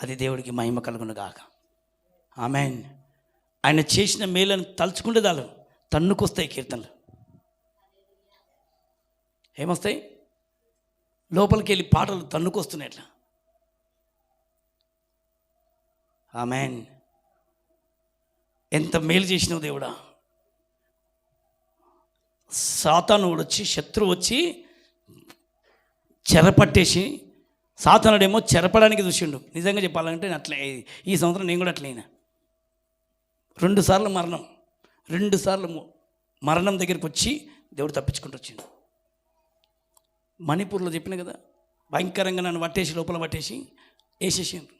అది దేవుడికి మహిమ కలుగును గాక. ఆమేన్. ఆయన చేసిన మేలను తలుచుకుంటే చాలు తన్నుకొస్తాయి కీర్తనలు. ఏమొస్తాయి? లోపలికి వెళ్ళి పాటలు తన్నుకొస్తున్నాయి అట్లా. ఆమేన్. ఎంత మేలు చేసినావు దేవుడా. సాతానుడు వచ్చి, శత్రువు వచ్చి చెరపట్టేసి, సాతానుడేమో చెరపడానికి చూసిండు. నిజంగా చెప్పాలంటే అట్లే ఈ సంవత్సరం నేను కూడా అట్లయినా. 2 సార్లు మరణం, 2 సార్లు మరణం దగ్గరికి వచ్చి దేవుడు తప్పించుకుంటూ వచ్చిండు. మణిపూర్లో చెప్పిన కదా, భయంకరంగా నన్ను పట్టేసి లోపల పట్టేసి వేసేసిండు.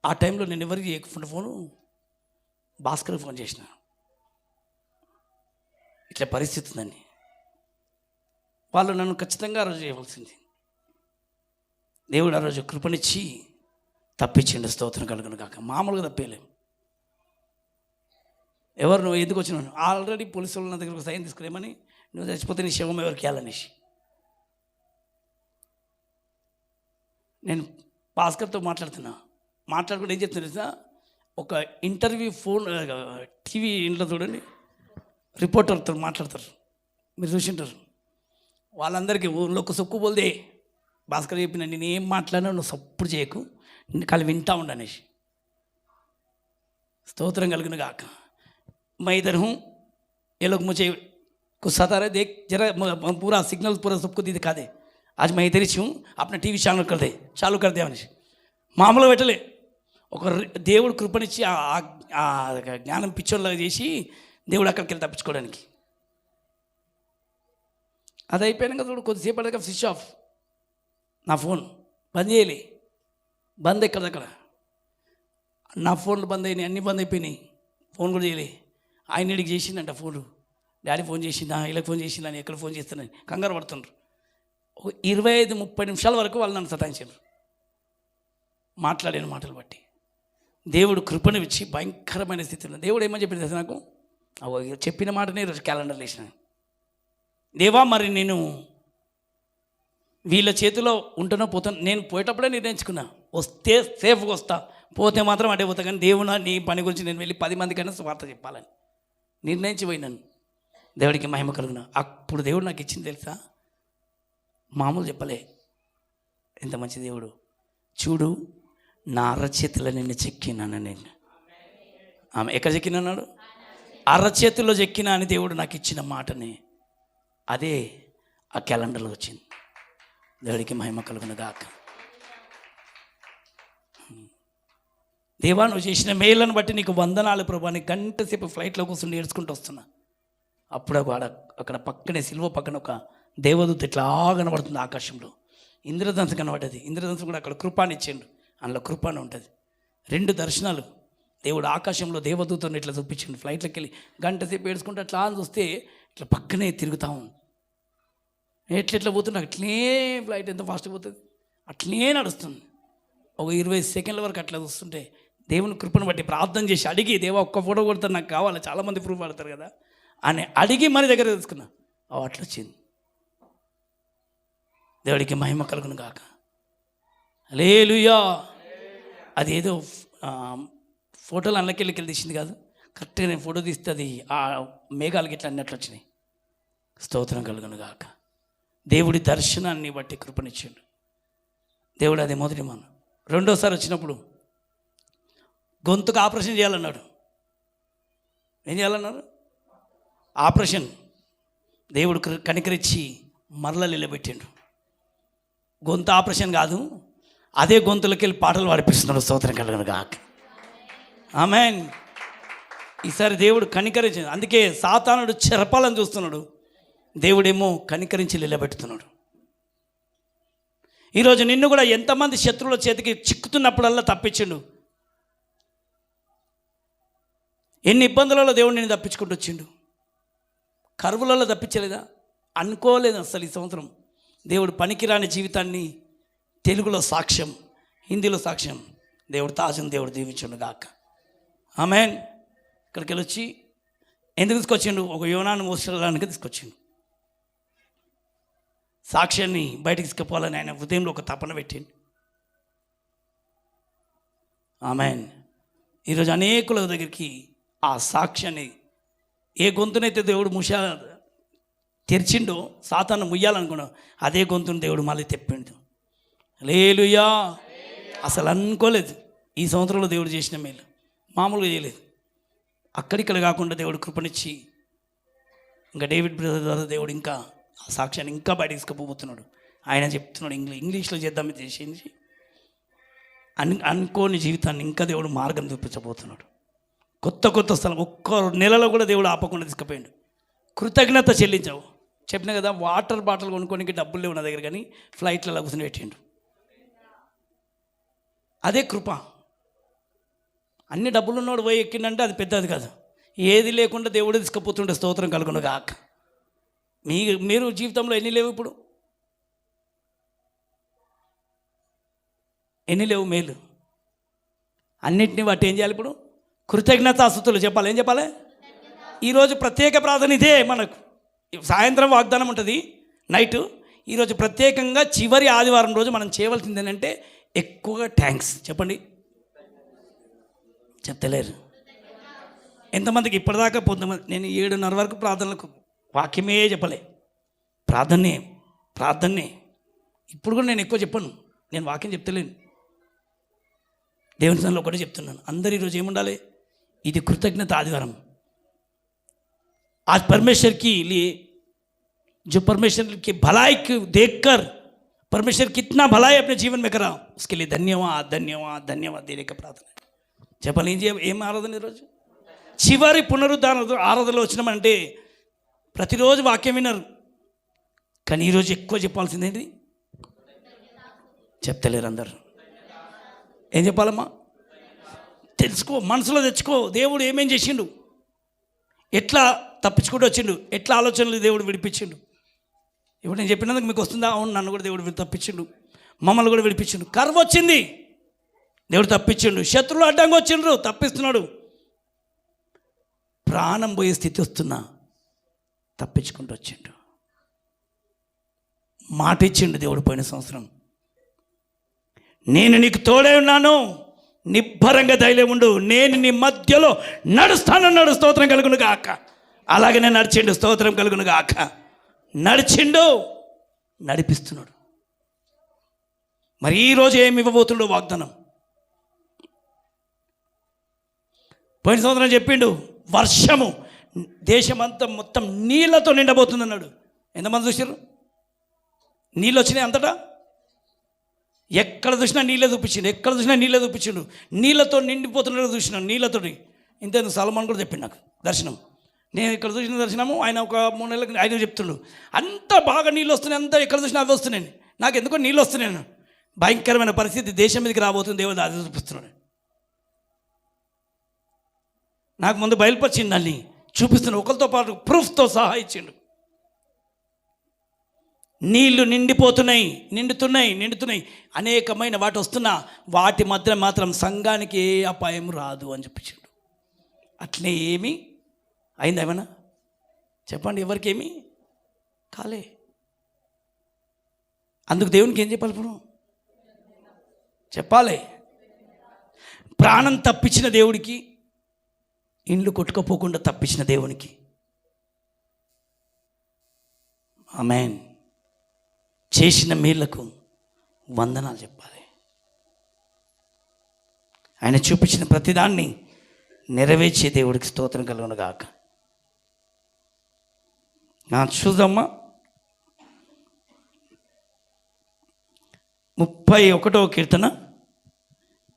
ఆ టైంలో నేను ఎవరికి చేయకుండా ఫోను భాస్కర్కి ఫోన్ చేసిన, ఇట్లా పరిస్థితి ఉందని. వాళ్ళు నన్ను ఖచ్చితంగా ఆ రోజు చేయవలసింది. దేవుడు ఆ రోజు కృపనిచ్చి తప్పించిండు. స్తోత్రం కలుగును కాక. మామూలుగా తప్పేయలేము. ఎవరు నువ్వు ఎందుకు వచ్చినావు? ఆల్రెడీ పోలీసు వాళ్ళు నా దగ్గర సైన్ తీసుకునేమని, నువ్వు చచ్చిపోతే నీ శవం ఎవరికి వెళ్ళనేసి. నేను భాస్కర్తో మాట్లాడుకుంటే ఏం చెప్తున్నా తెలుసా, ఒక ఇంటర్వ్యూ ఫోన్ టీవీ ఇంట్లో చూడండి, రిపోర్టర్తో మాట్లాడతారు, మీరు చూసింటారు. వాళ్ళందరికీ ఊళ్ళో ఒక సొక్కు బోల్దే భాస్కర్ చెప్పిన, నేను ఏం మాట్లాడినా నువ్వు సప్పుడు చేయకు, వాళ్ళు వింటా ఉండనేసి. స్తోత్రం కలిగిన గాక. मैं इधर हूँ, ये लोग मुझे कुछ सता रहे, देख जरा पूरा सिग्नल पूरा सबको दिखा दे, आज मैं इधर ही हूँ, अपना టీవీ ఛానల్ कर दे, చాలు कर दे అనేసి. మామూలుగా పెట్టలే. ఒక దేవుడు కృపనిచ్చి ఆ జ్ఞానం పిచ్చోళ్ళగా చేసి దేవుడు అక్కడికి వెళ్ళి తప్పించుకోవడానికి. అది అయిపోయాక చూడు, కొద్దిసేపు అడగ స్విచ్ ఆఫ్. నా ఫోన్ బంద్ చేయలే, బంద్ ఎక్కడక్కడ. నా ఫోన్లు బంద్ అయినాయి, అన్నీ బంద్ అయిపోయినాయి. ఫోన్ కూడా చేయలే. ఆయన ఇడికి చేసిందంట ఫోను. డాడీ ఫోన్ చేసిందా, వీళ్ళకి ఫోన్ చేసిందా అని, ఎక్కడ ఫోన్ చేస్తున్నాను కంగారు పడుతుండ్రు. ఒక 25-30 నిమిషాల వరకు వాళ్ళు నన్ను సతాయించారు. మాట్లాడిన మాటలు బట్టి దేవుడు కృపను ఇచ్చి భయంకరమైన స్థితిలో దేవుడు ఏమని చెప్పింది తెలుసా నాకు? చెప్పిన మాటనే ఈరోజు క్యాలెండర్లో వేసిన. దేవా, మరి నేను వీళ్ళ చేతిలో ఉంటున్నా పోతాను. నేను పోయేటప్పుడే నిర్ణయించుకున్నా, వస్తే సేఫ్గా వస్తా, పోతే మాత్రం అడే పోతా. కానీ దేవుడు నీ పని గురించి నేను వెళ్ళి 10 మందికైనా స్వార్థ చెప్పాలని నిర్ణయించి పోయినాను. దేవుడికి మహిమ కలుగున. అప్పుడు దేవుడు నాకు ఇచ్చింది తెలుసా, మామూలు చెప్పలే, ఎంత మంచి దేవుడు. చూడు, నా అరచేతిలో నిన్ను చెక్కినాను నేను. ఆమె ఎక్కడ చెక్కినాడు? అరచేతిలో చెక్కినా అని దేవుడు నాకు ఇచ్చిన మాటని, అదే ఆ క్యాలెండర్లో వచ్చింది. దేవుడికి మహిమ కలుగున గాక. దేవా, నువ్వు చేసిన మేలను బట్టి నీకు వందనాలు ప్రభా. నీ గంట సేపు ఫ్లైట్లో కూర్చుని నేర్చుకుంటూ వస్తున్నా. అప్పుడు అక్కడ పక్కనే సిల్వ పక్కన ఒక దేవదూత ఇట్లా కనబడుతుంది ఆకాశంలో. ఇంద్రధనుసు కనబడ్డది. ఇంద్రధనుసు కూడా అక్కడ కృపాని ఇచ్చిండు, అందులో కృపాని ఉంటుంది. 2 దర్శనాలు దేవుడు ఆకాశంలో దేవదూతను ఇట్లా చూపించిండు. ఫ్లైట్లోకి వెళ్ళి గంట సేపు ఏడ్చుకుంటే అట్లా చూస్తే ఇట్లా పక్కనే తిరుగుతా ఉంది. ఎట్లా పోతున్నా అట్లే ఫ్లైట్ ఎంత ఫాస్ట్ పోతుంది, అట్లే నడుస్తుంది. ఒక 20 సెకండ్ల వరకు అట్లా చూస్తుంటే దేవుని కృపను బట్టి ప్రార్థన చేసి అడిగి, దేవా ఒక్క ఫోటో కొడతాను, నాకు కావాలి, చాలామంది ప్రూఫ్ పడతారు కదా అని అడిగి మరి దగ్గర తీసుకున్నా. అట్లా వచ్చింది. దేవుడికి మహిమ కలుగును గాక. హల్లెలూయా. అదేదో ఫోటోలు అన్నకెళ్ళి తీసింది కాదు, కరెక్ట్గా నేను ఫోటో తీస్తే అది ఆ మేఘాలకి ఇట్లా అన్నట్లు వచ్చినాయి. స్తోత్రం కలుగును గాక. దేవుడి దర్శనాన్ని బట్టి కృపనిచ్చాడు దేవుడు. అదే మొదటి మనం. రెండోసారి వచ్చినప్పుడు గొంతుకు ఆపరేషన్ చేయాలన్నాడు. ఏం చేయాలన్నారు? ఆపరేషన్. దేవుడు కనికరించి మరల నిలబెట్టిండు. గొంతు ఆపరేషన్ కాదు, అదే గొంతులకి వెళ్ళి పాటలు పాడిపిస్తున్నాడు. స్తోత్రం కలుగును గాక. ఆమేన్. ఈసారి దేవుడు కనికరించింది. అందుకే సాతానుడు చెరపాలని చూస్తున్నాడు, దేవుడేమో కనికరించి నిలబెడుతున్నాడు. ఈరోజు నిన్ను కూడా ఎంతమంది శత్రువుల చేతికి చిక్కుతున్నప్పుడల్లా తప్పించిండు. ఎన్ని ఇబ్బందులలో దేవుడు నిన్ను తప్పించుకుంటూ వచ్చిండు. కరువులలో తప్పించలేదా? అనుకోలేదు అసలు. ఈ సంవత్సరం దేవుడు పనికిరాని జీవితాన్ని తెలుగులో సాక్ష్యం, హిందీలో సాక్ష్యం దేవుడు తాజం దేవుడు దీవించుండు గాక. ఆమేన్. ఇక్కడికి వెళ్ళి వచ్చి ఎందుకు తీసుకొచ్చిండు? ఒక యోనాను మోసడానికి తీసుకొచ్చిండు. సాక్ష్యాన్ని బయటకు తీసుకుపోవాలని ఆయన హృదయంలో ఒక తపన పెట్టిండు. ఆమేన్. ఈరోజు అనేకుల దగ్గరికి ఆ సాక్ష్యాన్ని, ఏ గొంతునైతే దేవుడు తెరిచిండో సాతాను ముయ్యాలనుకున్నాడు, అదే గొంతును దేవుడు మళ్ళీ తెప్పిండు. హల్లెలూయా. అసలు అనుకోలేదు ఈ సంవత్సరంలో దేవుడు చేసిన మేలు, మామూలుగా చేయలేదు. అక్కడిక్కడ కాకుండా దేవుడు కృపనిచ్చి ఇంకా డేవిడ్ బ్రదర్ ద్వారా దేవుడు ఇంకా ఆ సాక్ష్యాన్ని ఇంకా బయటకు తీసుకుపోతున్నాడు. ఆయన చెప్తున్నాడు ఇంగ్లీష్లో చేద్దామని చేసింది. అనుకోని జీవితాన్ని ఇంకా దేవుడు మార్గం చూపించబోతున్నాడు. కొత్త కొత్త స్థలం ఒక్క నెలలో కూడా దేవుడు ఆపకుండా తీసుకుపోయాడు. కృతజ్ఞత చెల్లించావు. చెప్పిన కదా, వాటర్ బాటిల్ కొనుక్కోనికి డబ్బులు లేవు నా దగ్గర, కానీ ఫ్లైట్లలో కూర్చొని పెట్టిండు. అదే కృప. అన్ని డబ్బులు ఉన్నవాడు పోయి ఎక్కిండంటే అది పెద్దది కాదు. ఏది లేకుండా దేవుడు తీసుకుపోతుండే. స్తోత్రం కలుగును గాక. మీరు జీవితంలో ఎన్ని లేవు? ఇప్పుడు ఎన్ని లేవు మేలు? అన్నిటినీ బట్టి ఏం చేయాలి? ఇప్పుడు కృతజ్ఞతాస్తుతులు చెప్పాలి. ఏం చెప్పాలి? ఈరోజు ప్రత్యేక ప్రార్థన ఇదే. మనకు సాయంత్రం వాగ్దానం ఉంటుంది, నైటు. ఈరోజు ప్రత్యేకంగా చివరి ఆదివారం రోజు మనం చేయవలసింది ఏంటంటే ఎక్కువగా థ్యాంక్స్ చెప్పండి. చెప్తలేరు ఎంతమందికి? ఇప్పటిదాకా పొద్దుమంది నేను 7:30 వరకు ప్రార్థనలకు వాక్యమే చెప్పలే. ప్రార్థనే. ఇప్పుడు కూడా నేను ఎక్కువ చెప్పను, నేను వాక్యం చెప్తలేను. దేవుని సన్నిధిలో ఒకటే చెప్తున్నాను, అందరు ఈరోజు ఏముండాలి? ఇది కృతజ్ఞత ఆదివారం. आज परमेश्वर की लिए जो परमेश्वर की भलाई को देखकर परमेश्वर कितना भलाई अपने जीवन में करा, उसके लिए धन्यवाद धन्यवाद धन्यवाद देने का प्रार्थना. చెప్పాలి ఏం ఆరాధన ఈరోజు? చివరి పునరుద్ధాన ఆరాధనలో వచ్చినామంటే ప్రతిరోజు వాక్యం వినరు, కానీ ఈరోజు ఎక్కువ చెప్పాల్సిందేంటి? చెప్తలేరు అందరు. ఏం చెప్పాలమ్మా? తెలుసుకో, మనసులో తెచ్చుకో. దేవుడు ఏమేం చేసిండు, ఎట్లా తప్పించుకుంటూ వచ్చిండు, ఎట్లా ఆలోచనలు దేవుడు విడిపించిండు. ఇప్పుడు నేను చెప్పినందుకు మీకు వస్తుందా? అవును, నన్ను కూడా దేవుడు తప్పించిండు, మమ్మల్ని కూడా విడిపించిండు. కరువు వచ్చింది, దేవుడు తప్పించిండు. శత్రువులు అడ్డంగా వచ్చిండ్రు, తప్పిస్తున్నాడు. ప్రాణం పోయే స్థితి వస్తున్నా తప్పించుకుంటూ వచ్చిండు. మాట ఇచ్చిండు దేవుడు పోయిన సంవత్సరం, నేను నీకు తోడే ఉన్నాను, నిబ్బరంగా ధైర్యం ఉండు, నేను నీ మధ్యలో నడుస్తానన్నాడు. స్తోత్రం కలుగును గాక. అలాగనే నడిచిండు. స్తోత్రం కలుగును గాక. నడిచిండు, నడిపిస్తున్నాడు. మరి ఈరోజు ఏమి ఇవ్వబోతుండో వాగ్దానం. పోయిన సంవత్సరం చెప్పిండు, వర్షము దేశమంతా మొత్తం నీళ్ళతో నిండబోతుంది అన్నాడు. ఎంతమంది చూసారు? నీళ్ళు వచ్చినాయి అంతటా. ఎక్కడ చూసినా నీళ్ళే చూపించిండు, ఎక్కడ చూసినా నీళ్ళే చూపించిండు. నీళ్ళతో నిండిపోతున్నాడు చూసినాను, నీళ్ళతో. ఇంతేందుకు సల్మాన్ కూడా చెప్పిండు నాకు దర్శనం. నేను ఇక్కడ చూసిన దర్శనము ఆయన ఒక 3 నెలలకు ఆయన చెప్తుండు, అంత బాగా నీళ్ళు వస్తున్నాయి, అంతా ఎక్కడ చూసినా అవి వస్తున్నాయి. నాకు ఎందుకో నీళ్ళు వస్తున్నాయి. భయంకరమైన పరిస్థితి దేశం మీదకి రాబోతుంది, దేవుడు అది చూపిస్తున్నాడు. నాకు ముందు బయలుపరిచింది, దాన్ని చూపిస్తున్నాడు. ఒకరితో పాటు ప్రూఫ్తో సహా ఇచ్చిండు. నీళ్లు నిండిపోతున్నాయి, నిండుతున్నాయి. అనేకమైన వాటి వస్తున్నా వాటి మధ్య మాత్రం సంఘానికి ఏ అపాయం రాదు అని చెప్పించాడు. అట్లే ఏమి అయింది? ఏమన్నా చెప్పండి, ఎవరికి ఏమి కాలే. అందుకు దేవునికి ఏం చెప్పాలి? ఇప్పుడు చెప్పాలి. ప్రాణం తప్పించిన దేవుడికి, ఇండ్లు కొట్టుకపోకుండా తప్పించిన దేవునికి ఆమేన్. చేసిన మేళ్లకు వందనాలు చెప్పాలి. ఆయన చూపించిన ప్రతిదాన్ని నెరవేర్చే దేవుడికి స్తోత్రం కలుగును గాక. చూద్దామా, 31వ కీర్తన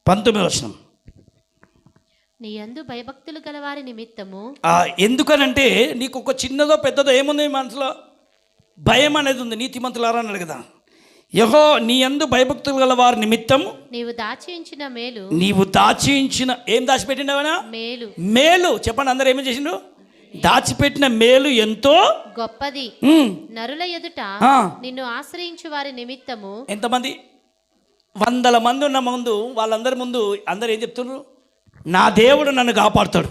19వ వచనం. నీ యందు భయభక్తులు గలవారి నిమిత్తము. ఎందుకనంటే నీకు ఒక చిన్నదో పెద్దదో ఏముంది మనసులో? భయం అనేది ఉంది. నీతిమంతులారా అన్నాడు కదా, నీ యందు భయభక్తులు గల వారి నిమిత్తం నీవు దాచించిన మేలు. నీవు దాచించిన ఏం దాచిపెట్టినవనా? మేలు. మేలు చెప్పండి అందరూ ఏమేం చేసిండు? దాచిపెట్టిన మేలు ఎంతో గొప్పది. నరుల ఎదుట నిన్ను ఆశ్రయించు వారి నిమిత్తము. ఎంతమంది? 100 మంది ఉన్న ముందు, వాళ్ళందరి ముందు అందరు ఏం చెప్తున్నారు? నా దేవుడు నన్ను కాపాడుతాడు.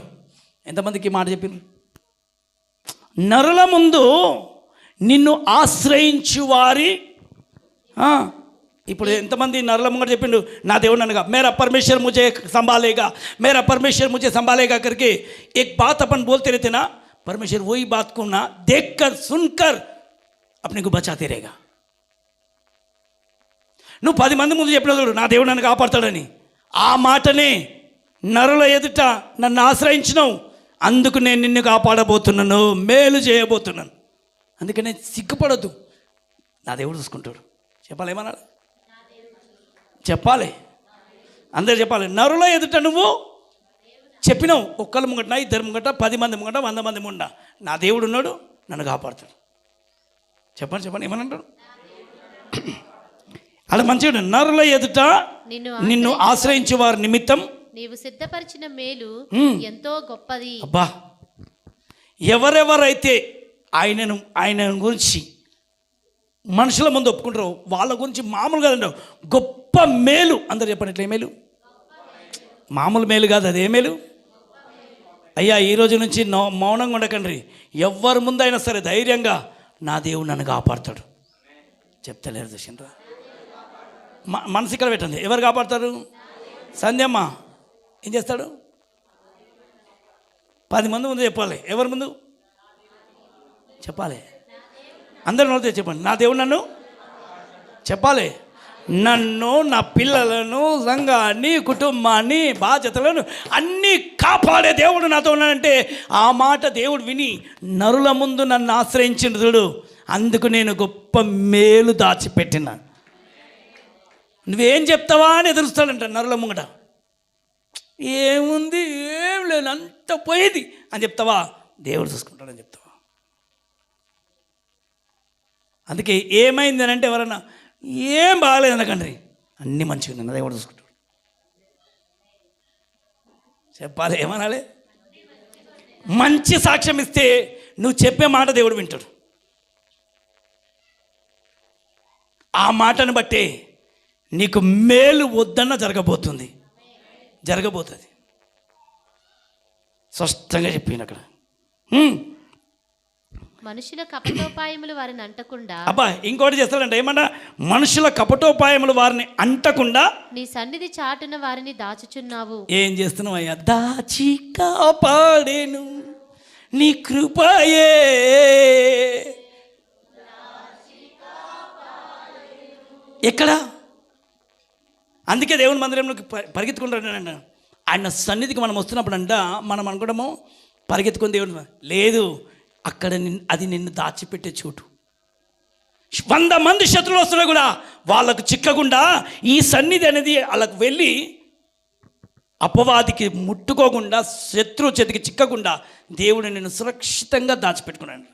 ఎంతమందికి మాట చెప్పిండ్రు? నరుల ముందు నిన్ను ఆశ్రయించు వారి. ఇప్పుడు ఎంతమంది నరుల ముంగట చెప్పిండు నా దేవుడు నన్ను మేరా परमेश्वर मुझे संभालेगा, मेरा परमेश्वर मुझे संभालेगा करके एक बात अपन बोलते रहते ना, परमेश्वर वही बात को ना देखकर सुनकर अपने को बचाते रहेगा. నువ్వు 10 మంది ముందు చెప్పిన నా దేవుడు నన్ను కాపాడుతాడని, ఆ మాటనే నరుల ఎదుట నన్ను ఆశ్రయించినావు, అందుకు నేను నిన్ను కాపాడబోతున్నాను, మేలు చేయబోతున్నాను. అందుకనే సిగ్గుపడద్దు, నా దేవుడు చూసుకుంటాడు. చెప్పాలి, ఏమన్నాడు? చెప్పాలి, అందరూ చెప్పాలి. నరుల ఎదుట నువ్వు చెప్పినావు, ఒక్కళ్ళ ముంగట, 2 ముంగట, 10 మంది ముంగట, 100 మంది ముంగట, నా దేవుడు ఉన్నాడు, నన్ను కాపాడుతాడు. చెప్పండి ఏమనంటాడు? అలా మంచిగా నరుల ఎదుట నిన్ను ఆశ్రయించే వారి నిమిత్తం నీవు సిద్ధపరిచిన మేలు ఎంతో గొప్పది. అబ్బా, ఎవరెవరైతే ఆయన గురించి మనుషుల ముందు ఒప్పుకుంటారో వాళ్ళ గురించి మామూలు కాదండి, గొప్ప మేలు. అందరు చెప్పండి, ఎట్లా మేలు? మామూలు మేలు కాదు, అదే మేలు. అయ్యా, ఈ రోజు నుంచి మౌనంగా ఉండకండి. ఎవరి ముందైనా సరే ధైర్యంగా నా దేవుడు నన్ను కాపాడుతాడు చెప్తలేరు. చూసిండ్రా? మనసు ఇక్కడ పెట్టండి. ఎవరు కాపాడుతారు? సంధ్యమ్మ ఏం చేస్తాడు? 10 మంది ముందు చెప్పాలి. ఎవరి ముందు చెప్పాలి? అందరూ నోడితే చెప్పండి, నా దేవుడు నన్ను చెప్పాలి. నన్ను, నా పిల్లలను, సంఘాన్ని, కుటుంబాన్ని, బాధ్యతలను అన్నీ కాపాడే దేవుడు నాతో ఉన్నాడంటే ఆ మాట దేవుడు విని నరుల ముందు నన్ను ఆశ్రయించిన చూడు, అందుకు నేను గొప్ప మేలు దాచిపెట్టిన. నువ్వేం చెప్తావా అని ఎదురుస్తాడంట నరుల ముంగట. ఏముంది, ఏం లేదు, అంత పోయేది అని చెప్తావా? దేవుడు చూసుకుంటాడని చెప్తావా? అందుకే ఏమైంది అని అంటే, ఎవరన్నా ఏం బాగాలేదు అనకండి, అన్నీ మంచిగా ఉన్నాయి, దేవుడు చూసుకుంటాడు. చెప్పాలి, ఏమనాలి? మంచి సాక్ష్యం ఇస్తే నువ్వు చెప్పే మాట దేవుడు వింటాడు. ఆ మాటను బట్టే నీకు మేలు వద్దన్న జరగబోతుంది. స్పష్టంగా చెప్పింది అక్కడ. మనుషుల కపటోపాయములు వారిని అంటకుండా. అబ్బా, ఇంకోటి చేస్తాడంట, ఏమన్నా? మనుషుల కపటోపాయములు వారిని అంటకుండా నీ సన్నిధి చాటున వారిని దాచుచున్నావు. ఏం చేస్తున్నావు అయ్యా? దాచి కాపాడేను నీ కృపయే. ఎక్కడ? అందుకే దేవుని మందిరంలోకి పరిగెత్తుకుంటాడంట. ఆయన సన్నిధికి మనం వస్తున్నప్పుడు అంట మనం అనుకోవడము పరిగెత్తుకుని దేవుడు లేదు, అక్కడ అది నిన్ను దాచిపెట్టే చోటు. 100 మంది శత్రువులు వస్తున్నా కూడా వాళ్ళకు చిక్కకుండా ఈ సన్నిధి అనేది వాళ్ళకు వెళ్ళి అపవాదికి ముట్టుకోకుండా, శత్రువు చేతికి చిక్కకుండా దేవుడు నిన్ను సురక్షితంగా దాచిపెట్టుకున్నాడు.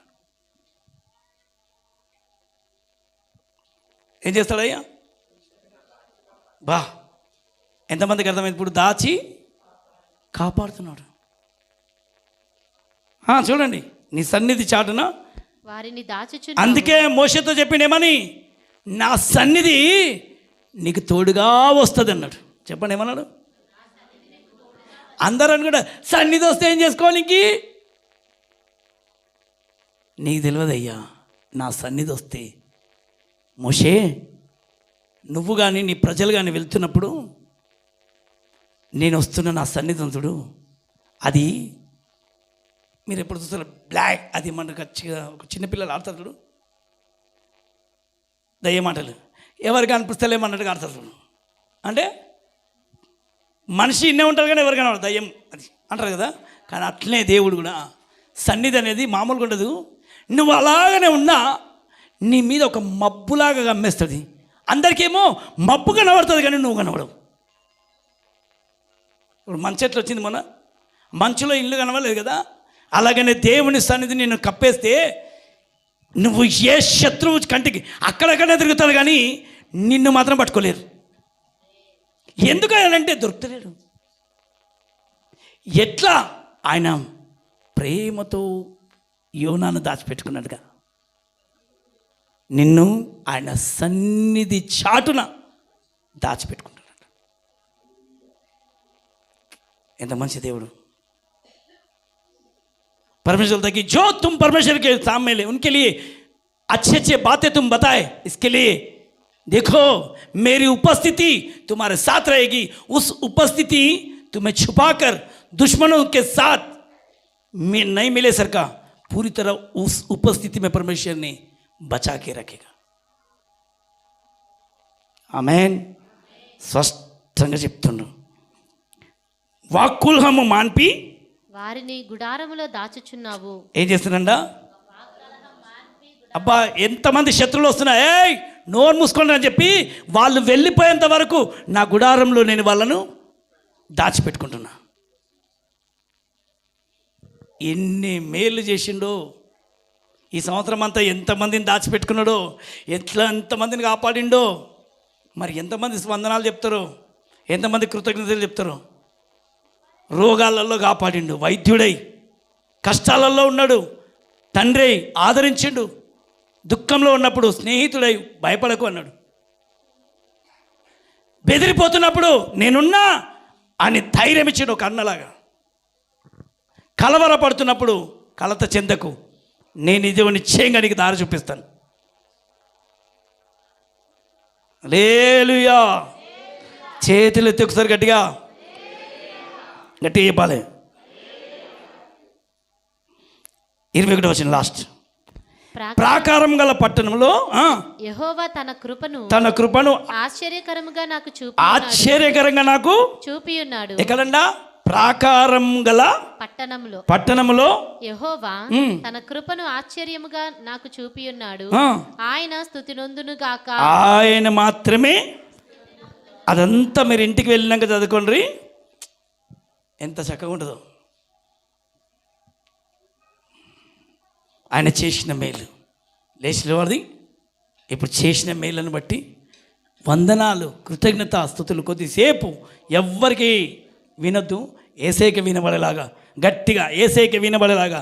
ఏం చేస్తాడయ్యా? బా, ఎంతమందికి అర్థమైంది ఇప్పుడు? దాచి కాపాడుతున్నాడు. చూడండి, నీ సన్నిధి చాటున వారిని దాచుచున్నావు. అందుకే మోషేతో చెప్పిండేమని, నా సన్నిధి నీకు తోడుగా వస్తుంది అన్నాడు. చెప్పండి, ఏమన్నాడు? అందరూ కూడా సన్నిధి వస్తే ఏం చేసుకోనికి? నీకు తెలియదయ్యా, నా సన్నిధి వస్తే మోషే, నువ్వు కానీ నీ ప్రజలు కానీ వెళ్తున్నప్పుడు నేను వస్తున్న నా సన్నిధంతుడు, అది మీరు ఎప్పుడు చూస్తారు బ్లాక్, అది మనకు ఒక చిన్నపిల్లలు ఆడతారు చూడు, దయ్యమాటలు ఎవరికి అనిపిస్తలేమన్నట్టుగా ఆడతారు చూడు. అంటే మనిషి ఇన్నే ఉంటారు కానీ ఎవరికైనా దయ్యం అది అంటారు కదా. కానీ అట్లనే దేవుడు కూడా సన్నిధి అనేది మామూలుగా ఉండదు. నువ్వు అలాగనే ఉన్నా నీ మీద ఒక మబ్బులాగా గమ్మేస్తుంది. అందరికేమో మబ్బు కనబడుతుంది కానీ నువ్వు కనబడవు. ఇప్పుడు మంచు ఎట్లా వచ్చింది మొన్న, మంచులో ఇల్లు కనబడలేదు కదా. అలాగనే దేవుని సన్నిధి నిన్ను కప్పేస్తే నువ్వు ఏ శత్రువు కంటికి అక్కడక్కడే తిరుగుతాడు కానీ నిన్ను మాత్రం పట్టుకోలేరు. ఎందుకంటే దొరుకుతలేడు. ఎట్లా ఆయన ప్రేమతో యోనాను దాచిపెట్టుకున్నాడుగా, నిన్ను ఆయన సన్నిధి చాటున దాచిపెట్టుకుంటున్నాడు. ఎంత మంచి దేవుడు. परमेश्वर बोलता है कि जो तुम परमेश्वर के सामने ले उनके लिए अच्छे अच्छे बातें तुम बताए, इसके लिए देखो मेरी उपस्थिति तुम्हारे साथ रहेगी. उस उपस्थिति तुम्हें छुपाकर दुश्मनों के साथ में नहीं मिले सर का पूरी तरह उस उपस्थिति में परमेश्वर ने बचा के रखेगा. ఆమేన్. స్పష్టంగా చెప్తుండు. వాక్కుల్హము మాన్పి వారిని గుడారములో దాచుచున్నావు. ఏం చేస్తున్నాండ? అబ్బా ఎంతమంది శత్రువులు వస్తున్నా, ఏయ్ నోరు మూసుకోండి అని చెప్పి వాళ్ళు వెళ్ళిపోయేంత వరకు నా గుడారంలో నేను వాళ్ళను దాచిపెట్టుకుంటున్నా. ఎన్ని మేలు చేసిండో ఈ సంవత్సరం అంతా, ఎంతమందిని దాచిపెట్టుకున్నాడో, ఎంతమందిని కాపాడిండో. మరి ఎంతమంది వందనాలు చెప్తారో, ఎంతమంది కృతజ్ఞతలు చెప్తారో. రోగాలలో కాపాడిండు, వైద్యుడై కష్టాలలో ఉన్నాడు, తండ్రి ఆదరించిండు, దుఃఖంలో ఉన్నప్పుడు స్నేహితుడై భయపడకు అన్నాడు, బెదిరిపోతున్నప్పుడు నేనున్నా అని ధైర్యం ఇచ్చాడు ఒక అన్నలాగా, కలవరపడుతున్నప్పుడు కలత చెందకు, నేను ఇది నిశ్చయంగా నీకు దారి చూపిస్తాను. హల్లెలూయా. చేతులు ఎత్తి ఒకసారి గట్టిగా గట్టిగా చెప్పాలి. 21వ వచనం లాస్ట్. ప్రాకారం గల పట్టణంలో యెహోవా తన కృపను ఆశ్చర్యకరంగా నాకు చూపియున్నాడు. ఎక్కడండా? ప్రాకారం గల పట్టణంలో యెహోవా తన కృపను ఆశ్చర్యముగా నాకు చూపియున్నాడు. ఆయన స్తుతి నొందును గాక. ఆయన మాత్రమే. అదంతా మీరు ఇంటికి వెళ్ళినాక చదువుకోండి, ఎంత చక్కగా ఉంటుందో. ఆయన చేసిన మేలు లేచినవాడిది. ఇప్పుడు చేసిన మేలను బట్టి వందనాలు, కృతజ్ఞత, స్తుతులు. కొద్దిసేపు ఎవ్వరికి వినొద్దు, ఏసైకి వినబడేలాగా, గట్టిగా ఏసైకి వినబడేలాగా